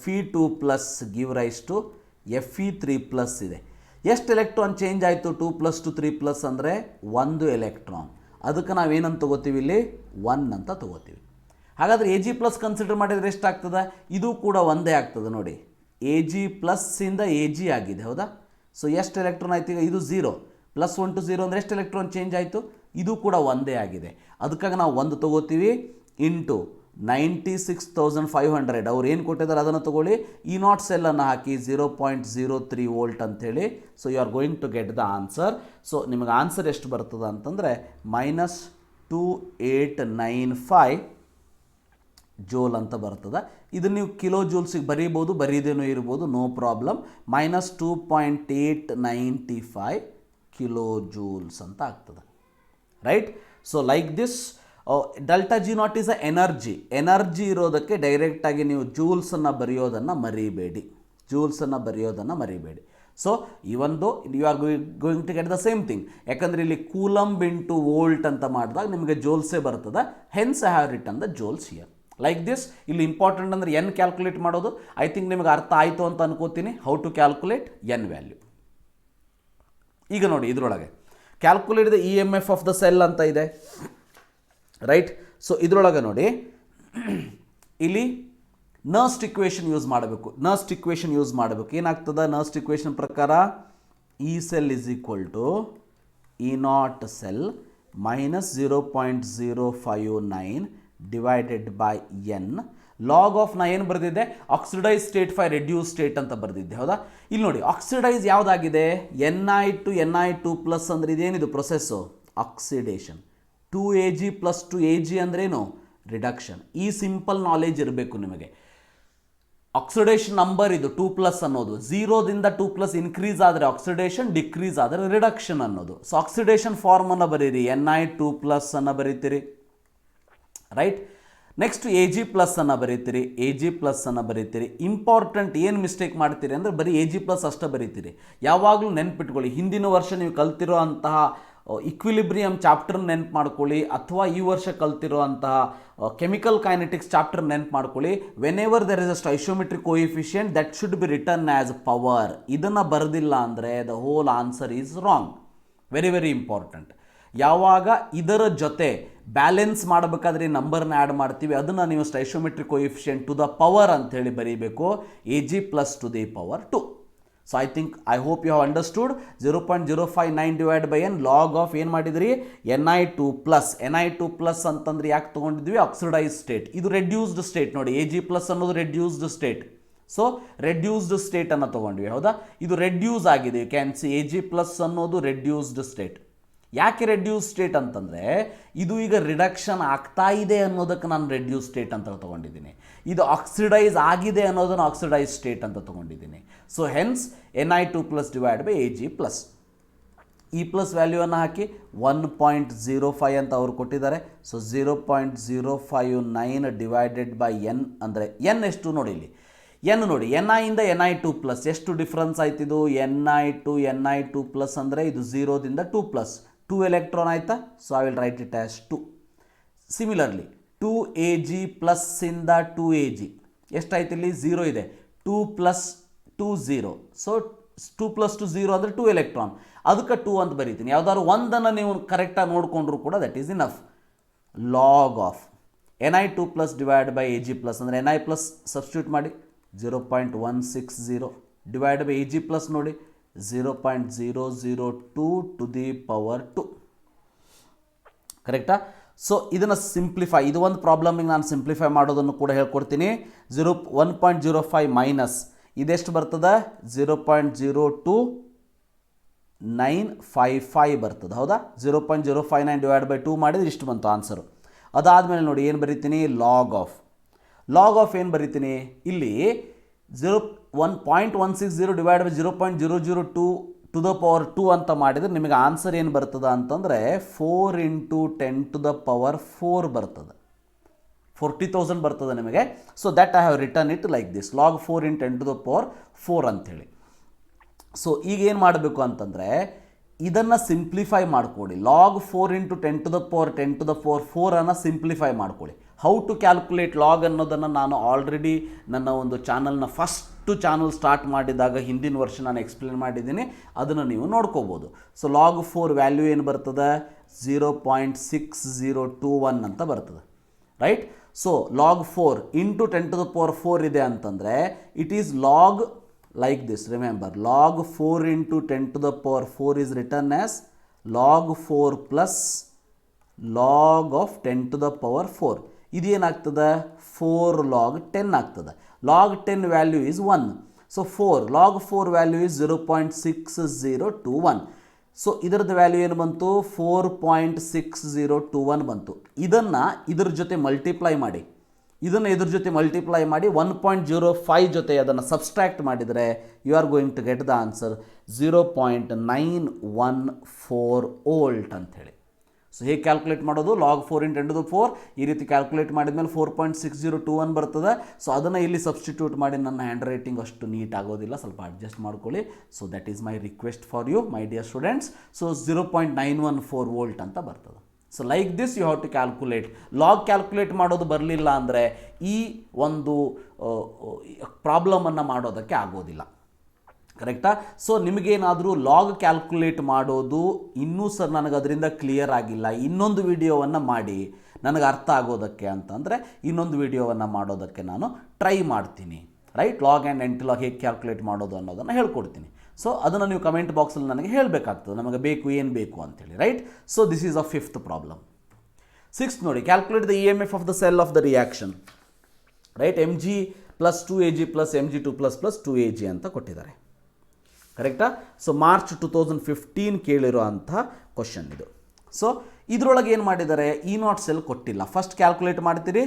Fe2+ give rise to Fe3+ ಇದೆ. ಎಷ್ಟು ಎಲೆಕ್ಟ್ರಾನ್ ಚೇಂಜ್ ಆಯಿತು? 2+ to 3+ ಅಂದರೆ 1 ಎಲೆಕ್ಟ್ರಾನ್. ಅದಕ್ಕೆ ನಾವೇನಂತ ತೊಗೋತೀವಿ? ಇಲ್ಲಿ 1 ಅಂತ ತೊಗೋತೀವಿ. ಹಾಗಾದರೆ Ag+ ಕನ್ಸಿಡರ್ ಮಾಡಿದರೆ ಎಷ್ಟಾಗ್ತದೆ? ಇದು ಕೂಡ ಒಂದೇ ಆಗ್ತದೆ ನೋಡಿ. Ag+ಇಂದ Ag ಆಗಿದೆ, ಹೌದಾ. ಸೊ ಎಷ್ಟು ಎಲೆಕ್ಟ್ರಾನ್ ಆಯ್ತು? ಈಗ ಇದು 0 +1 to 0 ಅಂದರೆ ಎಷ್ಟು ಎಲೆಕ್ಟ್ರಾನ್ ಚೇಂಜ್ ಆಯಿತು? ಇದು ಕೂಡ ಒಂದೇ ಆಗಿದೆ. ಅದಕ್ಕಾಗಿ ನಾವು 1 ತೊಗೋತೀವಿ ಇಂಟು 96,500 ಅವ್ರು ಏನು ಕೊಟ್ಟಿದ್ದಾರೆ ಅದನ್ನು ತೊಗೊಳ್ಳಿ. E0 ಸೆಲ್ಲನ್ನು ಹಾಕಿ 0.03 ವೋಲ್ಟ್ ಅಂಥೇಳಿ. So you are going to get the answer. So ನಿಮಗೆ ಆನ್ಸರ್ ಎಷ್ಟು ಬರ್ತದೆ ಅಂತಂದರೆ -2895 ಜೋಲ್ ಅಂತ ಬರ್ತದೆ. ಇದನ್ನು ನೀವು ಕಿಲೋ ಜೂಲ್ಸಿಗೆ ಬರೀಬೋದು, ಬರೀದೇನೂ ಇರ್ಬೋದು, ನೋ ಪ್ರಾಬ್ಲಮ್. -2.895 ಕಿಲೋ ಜೂಲ್ಸ್ ಅಂತ ಆಗ್ತದೆ, right. So like this delta G not is a energy ಇರೋದಕ್ಕೆ ಡೈರೆಕ್ಟಾಗಿ ನೀವು ಜೂಲ್ಸನ್ನು ಬರೆಯೋದನ್ನು ಮರಿಬೇಡಿ. ಸೊ ಈ ಒಂದು you are going to get the same thing. ಯಾಕಂದರೆ ಇಲ್ಲಿ ಕೂಲಂಬ್ ಇಂಟು ವೋಲ್ಟ್ ಅಂತ ಮಾಡಿದಾಗ ನಿಮಗೆ ಜೋಲ್ಸೇ ಬರ್ತದೆ. Hence I have written the joules here like this. ಇಲ್ಲಿ ಇಂಪಾರ್ಟೆಂಟ್ ಅಂದರೆ ಎನ್ ಕ್ಯಾಲ್ಕುಲೇಟ್ ಮಾಡೋದು. ಐ ಥಿಂಕ್ ನಿಮಗೆ ಅರ್ಥ ಆಯಿತು ಅಂತ ಅನ್ಕೋತೀನಿ. How to calculate N value. ಈಗ ನೋಡಿ ಇದರೊಳಗೆ calculate the EMF of the cell ಅಂತ ಇದೆ, ರೈಟ್. ಸೊ ಇದರೊಳಗೆ ನೋಡಿ ಇಲ್ಲಿ ನರ್ಸ್ಟ್ ಇಕ್ವೇಷನ್ ಯೂಸ್ ಮಾಡಬೇಕು. ಏನಾಗ್ತದೆ ನರ್ಸ್ಟ್ ಇಕ್ವೇಷನ್ ಪ್ರಕಾರ? E cell is equal to E0 cell minus 0.059 divided by N. Log of ನಾ ಏನು ಬರೆದಿದ್ದೆ? Oxidise state by reduce state ಅಂತ ಬರೆದಿದ್ದೆ, ಹೌದಾ? ಇಲ್ಲಿ ನೋಡಿ ಆಕ್ಸಿಡೈಸ್ ಯಾವುದಾಗಿದೆ? Ni2 ಅಂದರೆ ಇದೇನಿದು ಪ್ರೊಸೆಸ್ಸು? ಆಕ್ಸಿಡೇಷನ್. 2Ag + 2Ag ಅಂದ್ರೇನು? ರಿಡಕ್ಷನ್. ಈ ಸಿಂಪಲ್ ನಾಲೆಜ್ ಇರಬೇಕು ನಿಮಗೆ. ಆಕ್ಸಿಡೇಷನ್ ನಂಬರ್ ಇದು 2+ ಅನ್ನೋದು. 0ದಿಂದ 2+ ಇನ್ಕ್ರೀಸ್ ಆದರೆ ಆಕ್ಸಿಡೇಷನ್, ಡಿಕ್ರೀಸ್ ಆದರೆ ರಿಡಕ್ಷನ್ ಅನ್ನೋದು. ಸೊ ಆಕ್ಸಿಡೇಷನ್ ಫಾರ್ಮನ್ನು ಬರೀರಿ, Ni2+ ಅನ್ನು ಬರೀತೀರಿ, ರೈಟ್. ನೆಕ್ಸ್ಟ್ Ag+ ಅನ್ನು ಬರೀತೀರಿ. ಇಂಪಾರ್ಟೆಂಟ್ ಏನು ಮಿಸ್ಟೇಕ್ ಮಾಡ್ತೀರಿ ಅಂದರೆ ಬರೀ Ag+ ಅಷ್ಟೇ ಬರೀತೀರಿ. ಯಾವಾಗಲೂ ನೆನ್ಪಿಟ್ಕೊಳ್ಳಿ, ಹಿಂದಿನ ವರ್ಷ ನೀವು ಕಲ್ತಿರೋ ಅಂತಹ ಇಕ್ವಿಲಿಬ್ರಿಯಮ್ ಚಾಪ್ಟರ್ ನೆನ್ಪು ಮಾಡ್ಕೊಳ್ಳಿ, ಅಥವಾ ಈ ವರ್ಷ ಕಲ್ತಿರೋ ಅಂತಹ ಕೆಮಿಕಲ್ ಕೈನೆಟಿಕ್ಸ್ ಚಾಪ್ಟರ್ ನೆನ್ಪು ಮಾಡ್ಕೊಳ್ಳಿ. Whenever there is a stoichiometric coefficient that should be return as power. ಇದನ್ನು ಬರೆದಿಲ್ಲ ಅಂದರೆ the whole answer is wrong. Very very important. ಯಾವಾಗ ಇದರ ಜೊತೆ ಬ್ಯಾಲೆನ್ಸ್ ಮಾಡಬೇಕಾದ್ರೆ ನಂಬರ್ನ ಆ್ಯಡ್ ಮಾಡ್ತೀವಿ, ಅದನ್ನು ನೀವು stoichiometric coefficient to the power ಅಂಥೇಳಿ ಬರೀಬೇಕು, Ag + to the power 2. So I hope you have understood. 0.059 divide by N log of ಏನು ಮಾಡಿದ್ರಿ? Ni2+ ಅಂತಂದ್ರೆ ಯಾಕೆ ತೊಗೊಂಡಿದ್ವಿ? Oxidise state. ಇದು ರೆಡ್ಯೂಸ್ಡ್ ಸ್ಟೇಟ್ ನೋಡಿ, Ag+ ಅನ್ನೋದು ರೆಡ್ಯೂಸ್ಡ್ ಸ್ಟೇಟ್. ಸೊ ರೆಡ್ಯೂಸ್ಡ್ ಸ್ಟೇಟನ್ನು ತೊಗೊಂಡ್ವಿ, ಹೌದಾ? ಇದು ರೆಡ್ಯೂಸ್ ಆಗಿದೆ. ಯು ಕ್ಯಾನ್ ಸಿ Ag+ ಅನ್ನೋದು ರೆಡ್ಯೂಸ್ಡ್ ಸ್ಟೇಟ್. ಯಾಕೆ ರೆಡ್ಯೂಸ್ ಸ್ಟೇಟ್ ಅಂತಂದರೆ ಇದು ಈಗ ರಿಡಕ್ಷನ್ ಆಗ್ತಾ ಇದೆ ಅನ್ನೋದಕ್ಕೆ ನಾನು ರೆಡ್ಯೂಸ್ ಸ್ಟೇಟ್ ಅಂತ ತೊಗೊಂಡಿದ್ದೀನಿ. ಇದು ಆಕ್ಸಿಡೈಸ್ ಆಗಿದೆ ಅನ್ನೋದನ್ನು ಆಕ್ಸಿಡೈಸ್ ಸ್ಟೇಟ್ ಅಂತ ತೊಗೊಂಡಿದ್ದೀನಿ. So hence Ni2+ divide by Ag+. ಈ ಪ್ಲಸ್ ವ್ಯಾಲ್ಯೂವನ್ನು ಹಾಕಿ 1.05 ಅಂತ ಅವರು ಕೊಟ್ಟಿದ್ದಾರೆ. ಸೊ 0.059 ಡಿವೈಡೆಡ್ ಬೈ ಎನ್ ಅಂದರೆ ಎನ್ ಎಷ್ಟು ನೋಡಿ ಇಲ್ಲಿ. ಎನ್ ನೋಡಿ, Ni ಇಂದ Ni2+ ಎಷ್ಟು ಡಿಫ್ರೆನ್ಸ್ ಆಯ್ತಿದು? Ni2+ ಅಂದರೆ ಇದು 0ದಿಂದ 2+, 2 ಎಲೆಕ್ಟ್ರಾನ್ ಆಯಿತಾ? So I will write it as 2. Similarly 2Ag+ ಇಂದ 2Ag ಎಷ್ಟಾಯ್ತು? ಇಲ್ಲಿ 0 ಇದೆ, 2 + 2 0. ಸೊ 2 + 2 0 ಅಂದರೆ 2 ಎಲೆಕ್ಟ್ರಾನ್. ಅದಕ್ಕೆ 2 ಅಂತ ಬರೀತೀನಿ. ಯಾವುದಾದ್ರು ಒಂದನ್ನು ನೀವು ಕರೆಕ್ಟಾಗಿ ನೋಡಿಕೊಂಡ್ರು ಕೂಡ that is enough. Log of Ni2+ divide by Ag+ ಅಂದರೆ Ni+ ಸಬ್ಸ್ಟಿಟ್ಯೂಟ್ ಮಾಡಿ 0.160 ಡಿವೈಡ್ ಬೈ Ag+ ನೋಡಿ 0.002 ಟು ದಿ ಪವರ್ 2. ಕರೆಕ್ಟಾ? ಸೊ ಇದನ್ನು ಸಿಂಪ್ಲಿಫೈ, ಇದು ಒಂದು ಪ್ರಾಬ್ಲಮಿಗೆ ನಾನು ಸಿಂಪ್ಲಿಫೈ ಮಾಡೋದನ್ನು ಕೂಡ ಹೇಳ್ಕೊಡ್ತೀನಿ. 1.05 ಮೈನಸ್ ಇದೆಷ್ಟು ಬರ್ತದೆ? 0.02955 ಬರ್ತದೆ, ಹೌದಾ? 0.059 ಡಿವೈಡ್ ಬೈ 2 ಮಾಡಿದ್ರೆ ಇಷ್ಟು ಬಂತು ಆನ್ಸರು. ಅದಾದಮೇಲೆ ನೋಡಿ ಏನು ಬರೀತೀನಿ? ಲಾಗ್ ಆಫ್ ಏನು ಬರೀತೀನಿ? ಇಲ್ಲಿ 1.160 divide by 0.002 to the power 2 ಅಂತ ಮಾಡಿದರೆ ನಿಮಗೆ ಆನ್ಸರ್ ಏನು ಬರ್ತದೆ ಅಂತಂದರೆ 4 × 10 ಟು ದ ಪವರ್ 4 ಬರ್ತದೆ. 40,000 ಬರ್ತದೆ ನಿಮಗೆ. So that I have return it like this, log 4 × 10 to the power 4 ಅಂಥೇಳಿ. ಸೊ ಈಗ ಏನು ಮಾಡಬೇಕು ಅಂತಂದರೆ ಇದನ್ನು ಸಿಂಪ್ಲಿಫೈ ಮಾಡ್ಕೊಳ್ಳಿ. Log 4 × 10 to the power 10 to the power 4 ಅನ್ನು ಸಿಂಪ್ಲಿಫೈ ಮಾಡ್ಕೊಳ್ಳಿ. ಹೌ ಟು ಕ್ಯಾಲ್ಕುಲೇಟ್ ಲಾಗ್ ಅನ್ನೋದನ್ನು ನಾನು ಆಲ್ರೆಡಿ ನನ್ನ ಒಂದು ಚಾನಲ್ನ ಫಸ್ಟು ಚಾನಲ್ ಸ್ಟಾರ್ಟ್ ಮಾಡಿದಾಗ ಹಿಂದಿನ ವರ್ಷ ನಾನು ಎಕ್ಸ್ಪ್ಲೇನ್ ಮಾಡಿದ್ದೀನಿ, ಅದನ್ನು ನೀವು ನೋಡ್ಕೋಬೋದು. ಸೊ ಲಾಗ್ 4 ವ್ಯಾಲ್ಯೂ ಏನು ಬರ್ತದೆ? 0.6021 ಅಂತ ಬರ್ತದೆ, right? So log 4 × 10 to the power 4 ಇದೆ ಅಂತಂದರೆ it is log like this. Remember, log 4 × 10 to the power 4 is written as log 4 plus log of 10 to the power 4. ಇದು ಏನಾಗ್ತದೆ? 4 log 10 ಆಗ್ತದೆ. log 10 value is 1. So 4 log 4 value is 0.6021. So ಇದರದ್ದು ವ್ಯಾಲ್ಯೂ ಏನು ಬಂತು? 4.6021 ಬಂತು. ಇದನ್ನು ಇದ್ರ ಜೊತೆ ಮಲ್ಟಿಪ್ಲೈ ಮಾಡಿ, 1.05 ಜೊತೆ ಅದನ್ನು ಸಬ್ಸ್ಟ್ರಾಕ್ಟ್ ಮಾಡಿದರೆ you are going to get the answer 0.914 volt ಅಂಥೇಳಿ. ಸೊ ಹೇಗೆ ಕ್ಯಾಲ್ಕುಲೇಟ್ ಮಾಡೋದು, ಲಾಗ್ 4 × 10⁴ ಈ ರೀತಿ ಕ್ಯಾಲ್ಕುಲೇಟ್ ಮಾಡಿದ್ಮೇಲೆ 4.6021 ಬರ್ತದೆ. ಸೊ ಅದನ್ನು ಇಲ್ಲಿ ಸಬ್ಸ್ಟಿಟ್ಯೂಟ್ ಮಾಡಿ, ನನ್ನ ಹ್ಯಾಂಡ್ ರೈಟಿಂಗ್ ಅಷ್ಟು ನೀಟ್ ಆಗೋದಿಲ್ಲ, ಸ್ವಲ್ಪ ಅಡ್ಜಸ್ಟ್ ಮಾಡ್ಕೊಳ್ಳಿ. So that is my request for you my dear students. So 0.914 volt ಅಂತ ಬರ್ತದೆ. So like this you have to calculate. Log calculate ಮಾಡೋದು ಬರಲಿಲ್ಲ ಅಂದರೆ ಈ ಒಂದು ಪ್ರಾಬ್ಲಮನ್ನು ಮಾಡೋದಕ್ಕೆ ಆಗೋದಿಲ್ಲ. ಕರೆಕ್ಟಾ? ಸೊ ನಿಮಗೇನಾದರೂ ಲಾಗ್ ಕ್ಯಾಲ್ಕುಲೇಟ್ ಮಾಡೋದು ಇನ್ನೂ ಸರ್ ನನಗೆ ಅದರಿಂದ ಕ್ಲಿಯರ್ ಆಗಿಲ್ಲ, ಇನ್ನೊಂದು ವಿಡಿಯೋವನ್ನು ಮಾಡಿ ನನಗೆ ಅರ್ಥ ಆಗೋದಕ್ಕೆ ಅಂತಂದರೆ ಇನ್ನೊಂದು ವಿಡಿಯೋವನ್ನು ಮಾಡೋದಕ್ಕೆ ನಾನು ಟ್ರೈ ಮಾಡ್ತೀನಿ. ರೈಟ್, ಲಾಗ್ ಆ್ಯಂಡ್ ಎಂಟಿಲಾಗ್ ಹೇಗೆ ಕ್ಯಾಲ್ಕುಲೇಟ್ ಮಾಡೋದು ಅನ್ನೋದನ್ನು ಹೇಳ್ಕೊಡ್ತೀನಿ. ಸೊ ಅದನ್ನು ನೀವು ಕಮೆಂಟ್ ಬಾಕ್ಸಲ್ಲಿ ನನಗೆ ಹೇಳಬೇಕಾಗ್ತದೆ, ನಮಗೆ ಬೇಕು ಏನು ಬೇಕು ಅಂತೇಳಿ. Right, so this is a 5th problem. 6th ನೋಡಿ, calculate the EMF of the cell of the reaction. Right, mg + 2ag + mg2 + 2ag ಅಂತ ಕೊಟ್ಟಿದ್ದಾರೆ. ಕರೆಕ್ಟಾ? ಸೊ ಮಾರ್ಚ್ 2015 ಕೇಳಿರೋ ಅಂಥ ಕ್ವಶನ್ ಇದು. ಸೊ ಇದರೊಳಗೆ ಏನು ಮಾಡಿದ್ದಾರೆ, E0 ಸೆಲ್ ಕೊಟ್ಟಿಲ್ಲ. ಫಸ್ಟ್ ಕ್ಯಾಲ್ಕುಲೇಟ್ ಮಾಡ್ತೀರಿ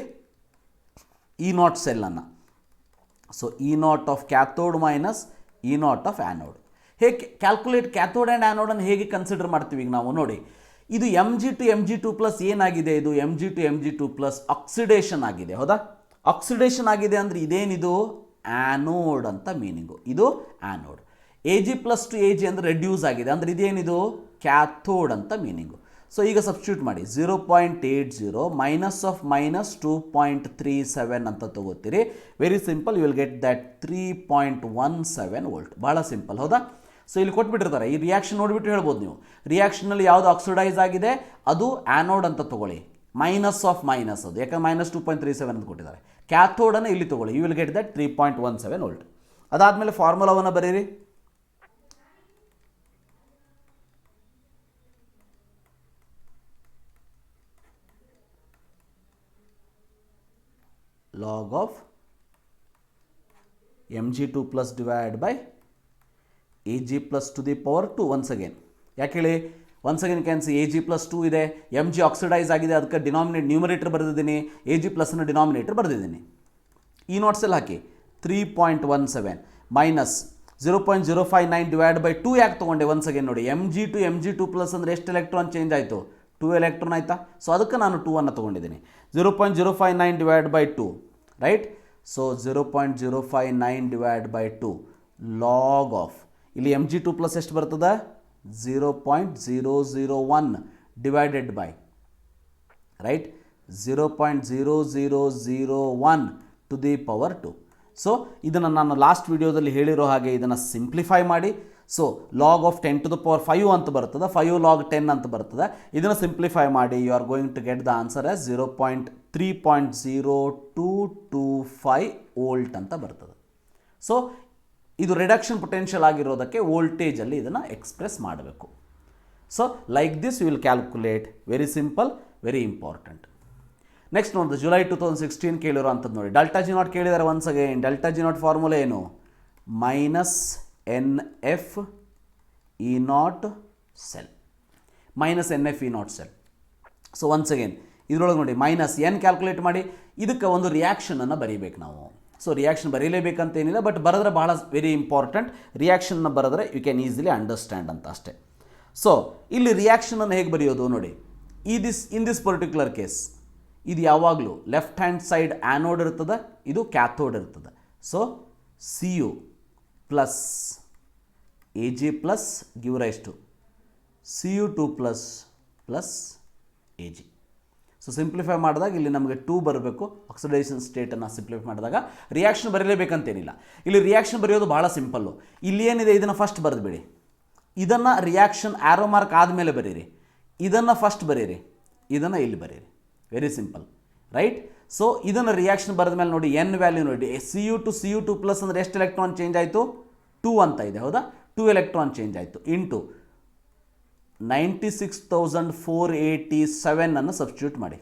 E0 ಸೆಲ್ಲನ್ನು. So E0 of cathode minus E0 of anode. ಹೇಗೆ ಕ್ಯಾಲ್ಕುಲೇಟ್ ಕ್ಯಾಥೋಡ್ ಆ್ಯಂಡ್ ಆ್ಯನೋಡನ್ನು ಹೇಗೆ ಕನ್ಸಿಡರ್ ಮಾಡ್ತೀವಿ ಈಗ ನಾವು ನೋಡಿ. ಇದು mg2 ಏನಾಗಿದೆ, ಇದು mg2 ಆಕ್ಸಿಡೇಷನ್ ಆಗಿದೆ. ಹೌದಾ? ಆಕ್ಸಿಡೇಷನ್ ಆಗಿದೆ ಅಂದರೆ ಇದೇನಿದು ಆ್ಯನೋಡ್ ಅಂತ ಮೀನಿಂಗು, ಇದು ಆ್ಯನೋಡ್. Ag + 2Ag ಅಂದರೆ ರೆಡ್ಯೂಸ್ ಆಗಿದೆ ಅಂದರೆ ಇದೇನಿದು ಕ್ಯಾಥೋಡ್ ಅಂತ ಮೀನಿಂಗು. ಸೊ ಈಗ ಸಬ್ಸ್ಟಿಟ್ಯೂಟ್ ಮಾಡಿ, 0.80 -2.37 ಅಂತ ತಗೋತೀರಿ. Very simple, you will get that 3.17 volt. ಭಾಳ ಸಿಂಪಲ್. ಹೌದಾ? ಸೊ ಇಲ್ಲಿ ಕೊಟ್ಬಿಟ್ಟಿರ್ತಾರೆ, ಈ ರಿಯಾಕ್ಷನ್ ನೋಡಿಬಿಟ್ಟು ಹೇಳ್ಬೋದು ನೀವು. ರಿಯಾಕ್ಷನಲ್ಲಿ ಯಾವುದು ಆಕ್ಸಿಡೈಸ್ ಆಗಿದೆ ಅದು ಆ್ಯನೋಡ್ ಅಂತ ತೊಗೊಳ್ಳಿ, ಮೈನಸ್ ಅದು, ಯಾಕಂದ್ರೆ -2.37 ಅಂತ ಕೊಟ್ಟಿದ್ದಾರೆ. ಕ್ಯಾಥೋಡನ್ನು ಇಲ್ಲಿ ತೊಗೊಳ್ಳಿ, you will get that 3.17 volt. ಅದಾದಮೇಲೆ ಫಾರ್ಮುಲಾವನ್ನು ಬರೀರಿ. log of mg2 plus divided by ag plus to the power 2. once again ಯಾಕೆ ಹೇಳಿ, once again ಕ್ಯಾನ್ಸಿ ag plus 2 ಇದೆ, mg ಆಕ್ಸಿಡೈಸ್ ಆಗಿದೆ, ಅದಕ್ಕೆ ನ್ಯೂಮರೇಟರ್ ಬರೆದಿದ್ದೀನಿ, ag ಪ್ಲಸ್ನ ಡಿನಾಮಿನೇಟರ್ ಬರೆದಿದ್ದೀನಿ. E0 ಸೆಲ್ ಹಾಕಿ 3.17 ಮೈನಸ್ 0.059 ಡಿವೈಡ್ ಬೈ 2 ಯಾಕೆ ತೊಗೊಂಡೆ. once again ನೋಡಿ, mg2 ಪ್ಲಸ್ ಅಂದರೆ ಎಷ್ಟು ಎಲೆಕ್ಟ್ರಾನ್ ಚೇಂಜ್ ಆಯಿತು, 2 ಎಲೆಕ್ಟ್ರಾನ್ ಆಯಿತಾ. ಸೊ ಅದಕ್ಕೆ ನಾನು 2 ಅನ್ನು ತೊಗೊಂಡಿದ್ದೀನಿ. 0.059 divide by 2. Right, so 0.059 divide by 2 log of, ಇಲ್ಲಿ mg2 ಪ್ಲಸ್ ಎಷ್ಟು ಬರ್ತದೆ, 0.001 divided by, right, 0.0001 to the power 2. So ಇದನ್ನು ನಾನು ಲಾಸ್ಟ್ ವಿಡಿಯೋದಲ್ಲಿ ಹೇಳಿರೋ ಹಾಗೆ ಇದನ್ನು ಸಿಂಪ್ಲಿಫೈ ಮಾಡಿ. So log of 10 to the power 5 ಅಂತ ಬರ್ತದೆ, 5 log 10 ಅಂತ ಬರ್ತದೆ. ಇದನ್ನು ಸಿಂಪ್ಲಿಫೈ ಮಾಡಿ, you are going to get the answer as 3.0225 volt ಅಂತ ಬರ್ತದೆ. ಸೊ ಇದು ರಿಡಕ್ಷನ್ ಪೊಟೆನ್ಷಿಯಲ್ ಆಗಿರೋದಕ್ಕೆ ವೋಲ್ಟೇಜಲ್ಲಿ ಇದನ್ನು ಎಕ್ಸ್ಪ್ರೆಸ್ ಮಾಡಬೇಕು. So like this you will calculate. Very simple, very important. Next ನೋಡಿದ್ರೆ ಜುಲೈ 2016 ಕೇಳಿರೋ ಅಂಥದ್ದು ನೋಡಿ, ಡೆಲ್ಟಾ ಜಿ ನಾಟ್ ಕೇಳಿದ್ದಾರೆ. Once again delta G naught formula ಏನು, -NF E0 cell, -NF E0 cell. So once again ಇದರೊಳಗೆ ನೋಡಿ, ಮೈನಸ್ ಎನ್ ಕ್ಯಾಲ್ಕುಲೇಟ್ ಮಾಡಿ, ಇದಕ್ಕೆ ಒಂದು ರಿಯಾಕ್ಷನನ್ನು ಬರೀಬೇಕು ನಾವು. ಸೊ ರಿಯಾಕ್ಷನ್ ಬರೀಲೇಬೇಕಂತೇನಿಲ್ಲ, ಬಟ್ ಬರೆದ್ರೆ ಭಾಳ ವೆರಿ ಇಂಪಾರ್ಟೆಂಟ್. ರಿಯಾಕ್ಷನ್ನ ಬರೆದ್ರೆ ಯು ಕ್ಯಾನ್ ಈಸಿಲಿ ಅಂಡರ್ಸ್ಟ್ಯಾಂಡ್ ಅಂತ ಅಷ್ಟೇ. ಸೊ ಇಲ್ಲಿ ರಿಯಾಕ್ಷನನ್ನು ಹೇಗೆ ಬರೆಯೋದು ನೋಡಿ, ಇನ್ ದಿಸ್ ಪರ್ಟಿಕ್ಯುಲರ್ ಕೇಸ್ ಇದು ಯಾವಾಗಲೂ ಲೆಫ್ಟ್ ಹ್ಯಾಂಡ್ ಸೈಡ್ ಆ್ಯನೋಡ್ ಇರ್ತದೆ, ಇದು ಕ್ಯಾಥೋಡ್ ಇರ್ತದೆ. So Cu plus Ag plus give rise to Cu2 plus Ag. So simplify ಮಾಡಿದಾಗ ಇಲ್ಲಿ ನಮಗೆ 2 ಬರಬೇಕು. ಆಕ್ಸಿಡೇಷನ್ ಸ್ಟೇಟನ್ನು ಸಿಂಪ್ಲಿಫೈ ಮಾಡಿದಾಗ ರಿಯಾಕ್ಷನ್ ಬರೀಲೇಬೇಕಂತೇನಿಲ್ಲ. ಇಲ್ಲಿ ರಿಯಾಕ್ಷನ್ ಬರೆಯೋದು ಭಾಳ ಸಿಂಪಲ್ಲು. ಇಲ್ಲಿ ಏನಿದೆ ಇದನ್ನು ಫಸ್ಟ್ ಬರೆದುಬಿಡಿ, ಇದನ್ನು ರಿಯಾಕ್ಷನ್ ಆ್ಯರೋ ಮಾರ್ಕ್ ಆದಮೇಲೆ ಬರೀರಿ, ಇದನ್ನು ಫಸ್ಟ್ ಬರೀರಿ, ಇದನ್ನು ಇಲ್ಲಿ ಬರೀರಿ. Very simple, right. ಸೊ ಇದನ್ನು ರಿಯಾಕ್ಷನ್ ಬರೆದ ಮೇಲೆ ನೋಡಿ, ಎನ್ ವ್ಯಾಲ್ಯೂ ನೋಡಿ, Cu2 ಪ್ಲಸ್ ಅಂದರೆ ಎಷ್ಟು ಎಲೆಕ್ಟ್ರಾನ್ ಚೇಂಜ್ ಆಯಿತು, 2 ಅಂತ ಇದೆ. ಹೌದಾ? 2 ಎಲೆಕ್ಟ್ರಾನ್ ಚೇಂಜ್ ಆಯಿತು. ಇಂಟು 96,487 ಅನ್ನು ಸಬ್ಸ್ಟಿಟ್ಯೂಟ್ ಮಾಡಿ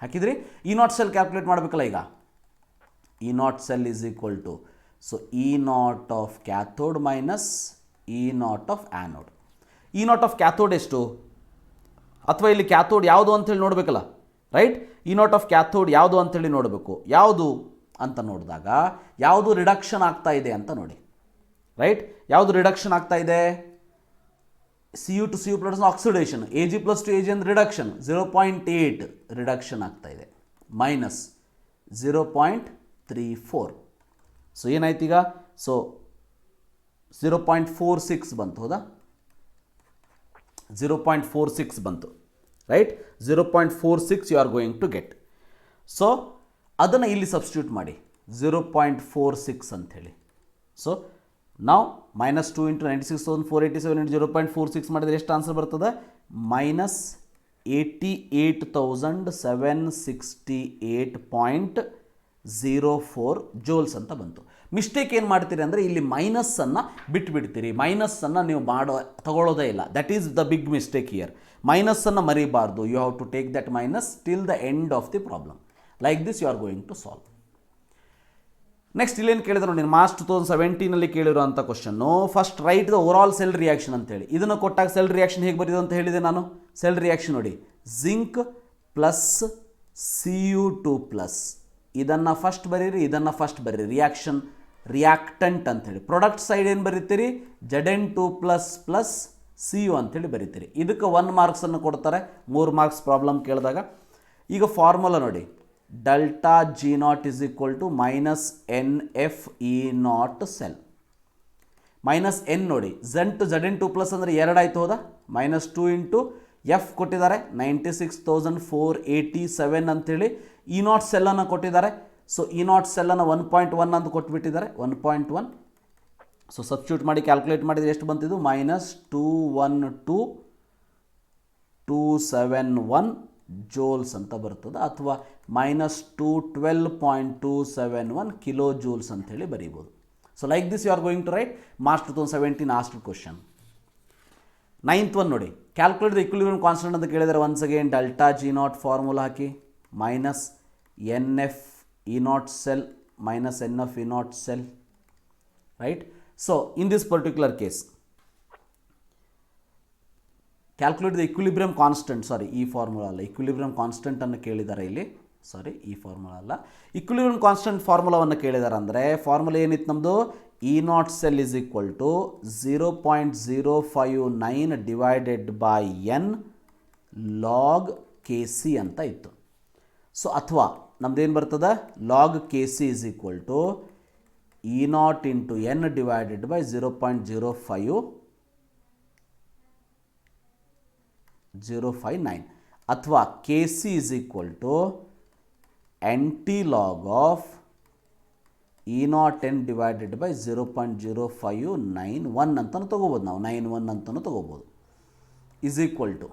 ಹಾಕಿದ್ರಿ. E0 ಸೆಲ್ ಕ್ಯಾಲ್ಕುಲೇಟ್ ಮಾಡಬೇಕಲ್ಲ ಈಗ. E0 cell is equal to, so E0 of cathode minus E0 of anode. E0 of cathode ಎಷ್ಟು, ಅಥವಾ ಇಲ್ಲಿ ಕ್ಯಾಥೋಡ್ ಯಾವುದು ಅಂಥೇಳಿ ನೋಡಬೇಕಲ್ಲ, ರೈಟ್. E0 ಆಫ್ ಕ್ಯಾಥೋಡ್ ಯಾವುದು ಅಂಥೇಳಿ ನೋಡಬೇಕು. ಯಾವುದು ಅಂತ ನೋಡಿದಾಗ ಯಾವುದು ರಿಡಕ್ಷನ್ ಆಗ್ತಾ ಇದೆ ಅಂತ ನೋಡಿ, ರೈಟ್. ಯಾವುದು ರಿಡಕ್ಷನ್ ಆಗ್ತಾ ಇದೆ, Cu to Cu plus oxidation, Ag plus to Ag ಅಂದರೆ ರಿಡಕ್ಷನ್ 0.8 ರಿಡಕ್ಷನ್ ಆಗ್ತಾ ಇದೆ ಮೈನಸ್ 0.34. ಸೊ ಏನಾಯ್ತು ಈಗ? ಸೊ 0.46 ಬಂತು, ಹೌದಾ? 0.46 ಬಂತು, right? 0.46 you are going to get. So ಅದನ್ನು ಇಲ್ಲಿ ಸಬ್ಸ್ಟಿಟ್ಯೂಟ್ ಮಾಡಿ 0.46 ಅಂಥೇಳಿ. ಸೊ ನಾವು -2 × 96,487 × 0.46 ಮಾಡಿದರೆ ಎಷ್ಟು ಆನ್ಸರ್ ಬರ್ತದೆ? -88,768.04 ಜೋಲ್ಸ್ ಅಂತ ಬಂತು. ಮಿಸ್ಟೇಕ್ ಏನು ಮಾಡ್ತೀರಿ ಅಂದರೆ ಇಲ್ಲಿ ಮೈನಸ್ಸನ್ನು ಬಿಟ್ಬಿಡ್ತೀರಿ. ಮೈನಸ್ಸನ್ನು ನೀವು ತಗೊಳ್ಳೋದೇ ಇಲ್ಲ. That is the big mistake here. ಮೈನಸ್ಸನ್ನು ಮರಿಬಾರ್ದು. You have to take that minus till the end of the problem. Like this you are going to solve. Next ಇಲ್ಲೇನು ಕೇಳಿದ್ರು ನೋಡಿ, ಮಾರ್ಚ್ 2017 ಕೇಳಿರುವಂಥ question. First write the overall cell reaction ಅಂತೇಳಿ. ಇದನ್ನು ಕೊಟ್ಟಾಗ ಸೆಲ್ ರಿಯಾಕ್ಷನ್ ಹೇಗೆ ಬರೀದು ಅಂತ ಹೇಳಿದೆ ನಾನು. ಸೆಲ್ ರಿಯಾಕ್ಷನ್ ನೋಡಿ, ಜಿಂಕ್ ಪ್ಲಸ್ Cu2 ಪ್ಲಸ್, ಇದನ್ನು ಫಸ್ಟ್ ಬರೀರಿ, ಇದನ್ನು ಫಸ್ಟ್ ಬರೀರಿ. ರಿಯಾಕ್ಟಂಟ್ ಅಂಥೇಳಿ. ಪ್ರಾಡಕ್ಟ್ ಸೈಡ್ ಏನು ಬರೀತೀರಿ? Zn2 ಪ್ಲಸ್ ಪ್ಲಸ್ Cu ಅಂಥೇಳಿ ಬರೀತೀರಿ. ಇದಕ್ಕೆ 1 ಮಾರ್ಕ್ಸನ್ನು ಕೊಡ್ತಾರೆ 3 ಮಾರ್ಕ್ಸ್ ಪ್ರಾಬ್ಲಮ್ ಕೇಳಿದಾಗ. ಈಗ ಫಾರ್ಮುಲಾ ನೋಡಿ, delta G0 is equal to -NFE0 cell. Minus n ನೋಡಿ, Zn2 ಪ್ಲಸ್ ಅಂದರೆ 2 ಆಯಿತು, ಹೌದಾ? -2 × F ಕೊಟ್ಟಿದ್ದಾರೆ 96,487 ಅಂಥೇಳಿ. E0 ಸೆಲ್ಲನ್ನು ಕೊಟ್ಟಿದ್ದಾರೆ. ಸೊ E0 ಸೆಲ್ಲನ್ನು 1.1 ಅಂತ ಕೊಟ್ಬಿಟ್ಟಿದ್ದಾರೆ, 1.1. ಸೊ ಸಬ್ಸ್ಟಿಟ್ಯೂಟ್ ಮಾಡಿ ಕ್ಯಾಲ್ಕುಲೇಟ್ ಮಾಡಿದರೆ ಎಷ್ಟು ಬಂತಿದ್ದು? -212,271 ಜೋಲ್ಸ್ ಅಂತ ಬರ್ತದೆ, ಅಥವಾ -212.271 ಕಿಲೋ ಜೂಲ್ಸ್ ಅಂಥೇಳಿ ಬರೀಬೋದು. So like this you are going to write March 2017 asked question. 9th one ನೋಡಿ, ಕ್ಯಾಲ್ಕುಲೇಟ್ ದ ಇಕ್ವಿಲಿಬ್ರಿಯಂ ಕಾನ್ಸ್ಟೆಂಟ್ ಅಂತ ಕೇಳಿದರೆ once again delta G0 formula ಹಾಕಿ, -NFE0 cell minus NFE0 cell, right? So in this particular case, calculate the equilibrium constant. Sorry, ಈ ಫಾರ್ಮುಲಾ ಅಲ್ಲ, equilibrium constant ಅನ್ನು ಕೇಳಿದ್ದಾರೆ ಇಲ್ಲಿ. ಸಾರಿ, ಈ ಫಾರ್ಮುಲಾ ಅಲ್ಲ, equilibrium constant ಫಾರ್ಮುಲಾವನ್ನು ಕೇಳಿದ್ದಾರೆ. ಅಂದರೆ ಫಾರ್ಮುಲಾ ಏನಿತ್ತು ನಮ್ಮದು? E0 cell is equal to 0.059 divided by n log Kc ಅಂತ ಇತ್ತು. ಸೊ ಅಥವಾ ನಮ್ದೇನು ಬರ್ತದೆ? log Kc is equal to E0 into n divided by 0.059, ಅಥವಾ Kc is equal to NT log of E0 n divided by 0.0591 ಅಂತಲೂ ತೊಗೋಬೋದು, ನಾವು 91 ಅಂತಲೂ ತೊಗೋಬೋದು, is equal to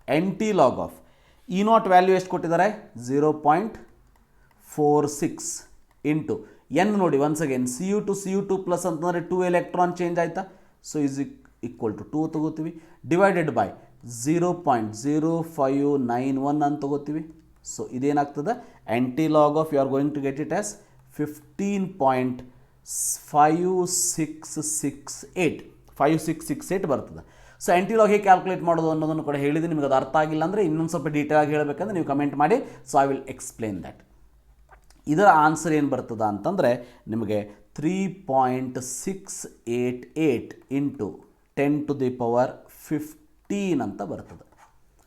NT log of E0 value ಎಷ್ಟು ಕೊಟ್ಟಿದ್ದಾರೆ? 0.46 ಇಂಟು ಎನ್ ನೋಡಿ ಒನ್ಸ್ ಅಗೇನ್ Cu2 ಪ್ಲಸ್ ಅಂತಂದರೆ 2 ಎಲೆಕ್ಟ್ರಾನ್ ಚೇಂಜ್ ಆಯಿತಾ? ಸೊ ಇಸ್ ಈಕ್ವಲ್ ಟು 2 ತೊಗೋತೀವಿ, ಡಿವೈಡೆಡ್ ಬೈ 0.0591 ಅಂತ ತೊಗೋತೀವಿ. So ಇದೇನಾಗ್ತದೆ? NT log of you are going to get it as 15.5668 ಬರ್ತದೆ. ಸೊ NT log ಹೇಗೆ ಕ್ಯಾಲ್ಕುಲೇಟ್ ಮಾಡೋದು ಅನ್ನೋದನ್ನು ಕೂಡ ಹೇಳಿದ್ದೀನಿ. ನಿಮಗೆ ಅದು ಅರ್ಥ ಆಗಿಲ್ಲ ಅಂದರೆ ಇನ್ನೊಂದು ಸ್ವಲ್ಪ ಡೀಟೇಲ್ ಆಗಿ ಹೇಳಬೇಕಂದ್ರೆ ನೀವು ಕಮೆಂಟ್ ಮಾಡಿ. So I will explain that. ಇದರ ಆನ್ಸರ್ ಏನು ಬರ್ತದೆ ಅಂತಂದರೆ ನಿಮಗೆ 3.688 ಇಂಟು 10⁻15 ಅಂತ ಬರ್ತದೆ.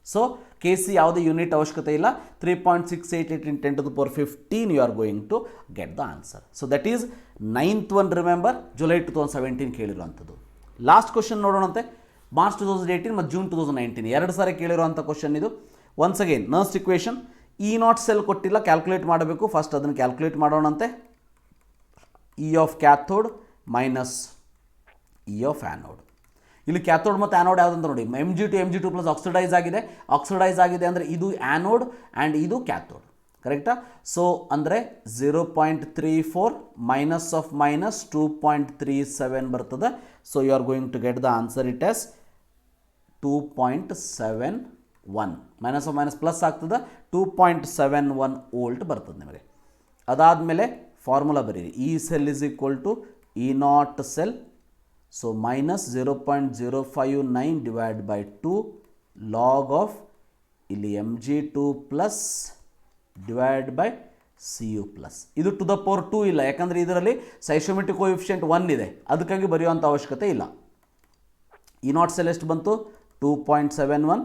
ಸೊ Kc ಯಾವುದೇ ಯೂನಿಟ್ ಅವಶ್ಯಕತೆ ಇಲ್ಲ, 3.688 in 10⁻15 you are going to get the answer. So that is 9th one. Remember, July 2017 ಕೇಳಿರುವಂಥದ್ದು. ಲಾಸ್ಟ್ ಕ್ವಶನ್ ನೋಡೋಣಂತೆ. ಮಾರ್ಚ್ 2018 ಮತ್ತು ಜೂನ್ 2019 2 ಸಾರಿ ಕೇಳಿರುವಂಥ ಕ್ವಶನ್ ಇದು. Once again Nernst equation. E0 cell ಕೊಟ್ಟಿಲ್ಲ, ಕ್ಯಾಲ್ಕುಲೇಟ್ ಮಾಡಬೇಕು. ಫಸ್ಟ್ ಅದನ್ನು ಕ್ಯಾಲ್ಕುಲೇಟ್ ಮಾಡೋಣಂತೆ. E of cathode minus E of anode. ಇಲ್ಲಿ ಕ್ಯಾಥೋಡ್ ಮತ್ತು ಆ್ಯನೋಡ್ ಯಾವುದಂತ ನೋಡಿ, Mg2 ಪ್ಲಸ್ ಆಕ್ಸಿಡೈಸ್ ಆಗಿದೆ. ಆಕ್ಸಿಡೈಸ್ ಆಗಿದೆ ಅಂದರೆ ಇದು ಆ್ಯನೋಡ್ ಆ್ಯಂಡ್ ಇದು ಕ್ಯಾಥೋಡ್, ಕರೆಕ್ಟಾ? ಸೊ ಅಂದರೆ 0.34 ಮೈನಸ್ ಆಫ್ ಮೈನಸ್ 2.37 ಬರ್ತದೆ. So you are going to get the answer it as 2.71. Minus of minus plus ಆಗ್ತದೆ, 2.71 ವೋಲ್ಟ್ ಬರ್ತದೆ ನಿಮಗೆ. ಅದಾದಮೇಲೆ ಫಾರ್ಮುಲಾ ಬರೀರಿ. E cell is equal to E0 cell. So minus 0.059 divide by 2 log of ಇಲ್ಲಿ Mg2 plus divide by Cu plus. ಇದು ಟು ದ ಪವರ್ 2 ಇಲ್ಲ, ಯಾಕಂದರೆ ಇದರಲ್ಲಿ ಸೈಸೋಮೆಟ್ರಿಕ್ ಕೋಎಫಿಷಿಯಂಟ್ 1 ಇದೆ, ಅದಕ್ಕಾಗಿ ಬರೆಯುವಂಥ ಅವಶ್ಯಕತೆ ಇಲ್ಲ. ಇ ನಾಟ್ ಸೆಲ್ ಎಷ್ಟು ಬಂತು 2.71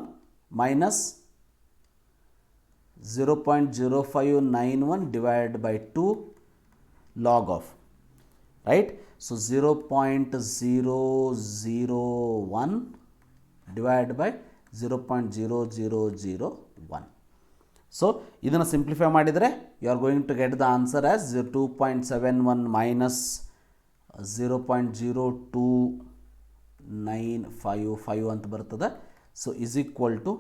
minus 0.0591 divided by 2 log of, right? So 0.001 divided by 0.0001. So ಇದನ್ನು ಸಿಂಪ್ಲಿಫೈ ಮಾಡಿದರೆ you are going to get the answer as 2.71 minus 0.0295 ಅಂತ ಬರ್ತದೆ. So is equal to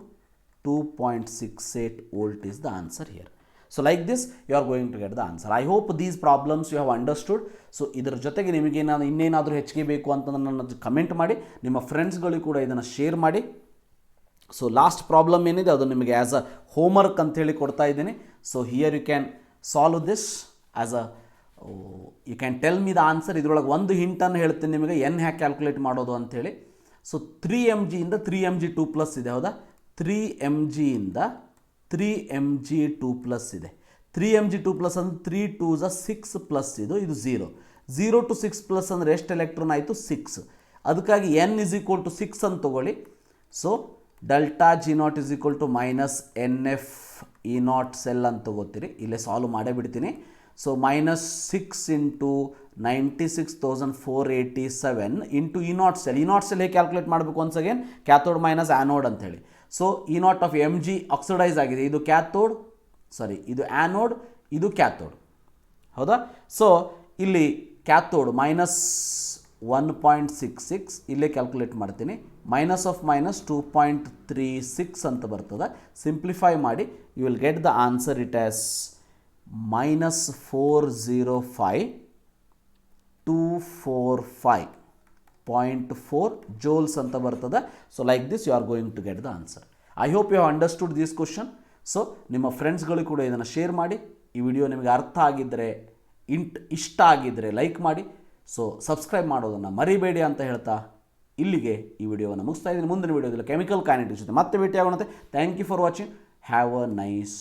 2.68 volt is the answer here. So like this you are going to get the answer. I hope these problems you have understood. So ಇದರ ಜೊತೆಗೆ ನಿಮಗೆ ಇನ್ನೇನಾದರೂ ಹೆಚ್ಚಿಗೆ ಬೇಕು ಅಂತ ನನ್ನ ಕಮೆಂಟ್ ಮಾಡಿ, ನಿಮ್ಮ ಫ್ರೆಂಡ್ಸ್ಗಳಿಗೂ ಕೂಡ ಇದನ್ನು ಶೇರ್ ಮಾಡಿ. ಸೊ ಲಾಸ್ಟ್ ಪ್ರಾಬ್ಲಮ್ ಏನಿದೆ ಅದು ನಿಮಗೆ ಆ್ಯಸ್ ಅ ಹೋಮ್ವರ್ಕ್ ಅಂತೇಳಿ ಕೊಡ್ತಾ ಇದ್ದೀನಿ. So here you can solve this as a you can tell me the answer. ಇದರೊಳಗೆ ಒಂದು ಹಿಂಟನ್ನು ಹೇಳ್ತೀನಿ ನಿಮಗೆ ಎನ್ ಹ್ಯಾಕ್ ಕ್ಯಾಲ್ಕುಲೇಟ್ ಮಾಡೋದು ಅಂಥೇಳಿ. ಸೊ 3mg ಇಂದ 3mg2+ ಇದೆ, ಹೌದಾ? 3mg ಇಂದ 3mg2+ ಇದೆ. 3mg2+ ಅಂದರೆ 3 2s 6+ ಇದು 0. 0 to 6+ ಅಂದರೆ ಎಷ್ಟು ಎಲೆಕ್ಟ್ರಾನ್ ಆಯಿತು? 6. ಅದಕ್ಕಾಗಿ n is equal to 6 ಅಂತ ತೊಗೊಳ್ಳಿ. So delta G0 is equal to minus NF E0 cell ಅಂತ ತೊಗೋತೀರಿ. ಇಲ್ಲೇ ಸಾಲ್ವ್ ಮಾಡೇ ಬಿಡ್ತೀನಿ. So -6 into 96,487 into E0 cell. E0 cell ಹೇಗೆ ಕ್ಯಾಲ್ಕುಲೇಟ್ ಮಾಡಬೇಕು? Once again cathode minus anode ಅಂತೇಳಿ. So E0 of Mg oxidise ಆಗಿದೆ. ಇದು ಕ್ಯಾಥೋಡ್, ಸಾರಿ ಇದು ಆ್ಯನೋಡ್, ಇದು ಕ್ಯಾಥೋಡ್, ಹೌದಾ? ಸೊ ಇಲ್ಲಿ ಕ್ಯಾಥೋಡ್ -1.66 ಇಲ್ಲೇ ಕ್ಯಾಲ್ಕುಲೇಟ್ ಮಾಡ್ತೀನಿ. -2.36 ಅಂತ ಬರ್ತದೆ. ಸಿಂಪ್ಲಿಫೈ ಮಾಡಿ you will get the answer it as -405.4 joules ಅಂತ ಬರ್ತದೆ. So like this you are going to get the answer. I hope you have understood this question. ಸೊ ನಿಮ್ಮ ಫ್ರೆಂಡ್ಸ್ಗಳಿಗೂ ಕೂಡ ಇದನ್ನು ಶೇರ್ ಮಾಡಿ. ಈ ವಿಡಿಯೋ ನಿಮಗೆ ಅರ್ಥ ಆಗಿದ್ದರೆ, ಇಷ್ಟ ಆಗಿದ್ದರೆ ಲೈಕ್ ಮಾಡಿ. ಸೊ ಸಬ್ಸ್ಕ್ರೈಬ್ ಮಾಡೋದನ್ನು ಮರಿಬೇಡಿ ಅಂತ ಹೇಳ್ತಾ ಇಲ್ಲಿಗೆ ಈ ವಿಡಿಯೋವನ್ನು ಮುಗಿಸ್ತಾ ಇದ್ದೀನಿ. ಮುಂದಿನ ವಿಡಿಯೋದಲ್ಲಿ ಕೆಮಿಕಲ್ ಕೈನೆಟಿಕ್ಸ್ ಜೊತೆ ಮತ್ತೆ ಭೇಟಿಯಾಗೋಣಂತೆ. Thank you for watching. Have a nice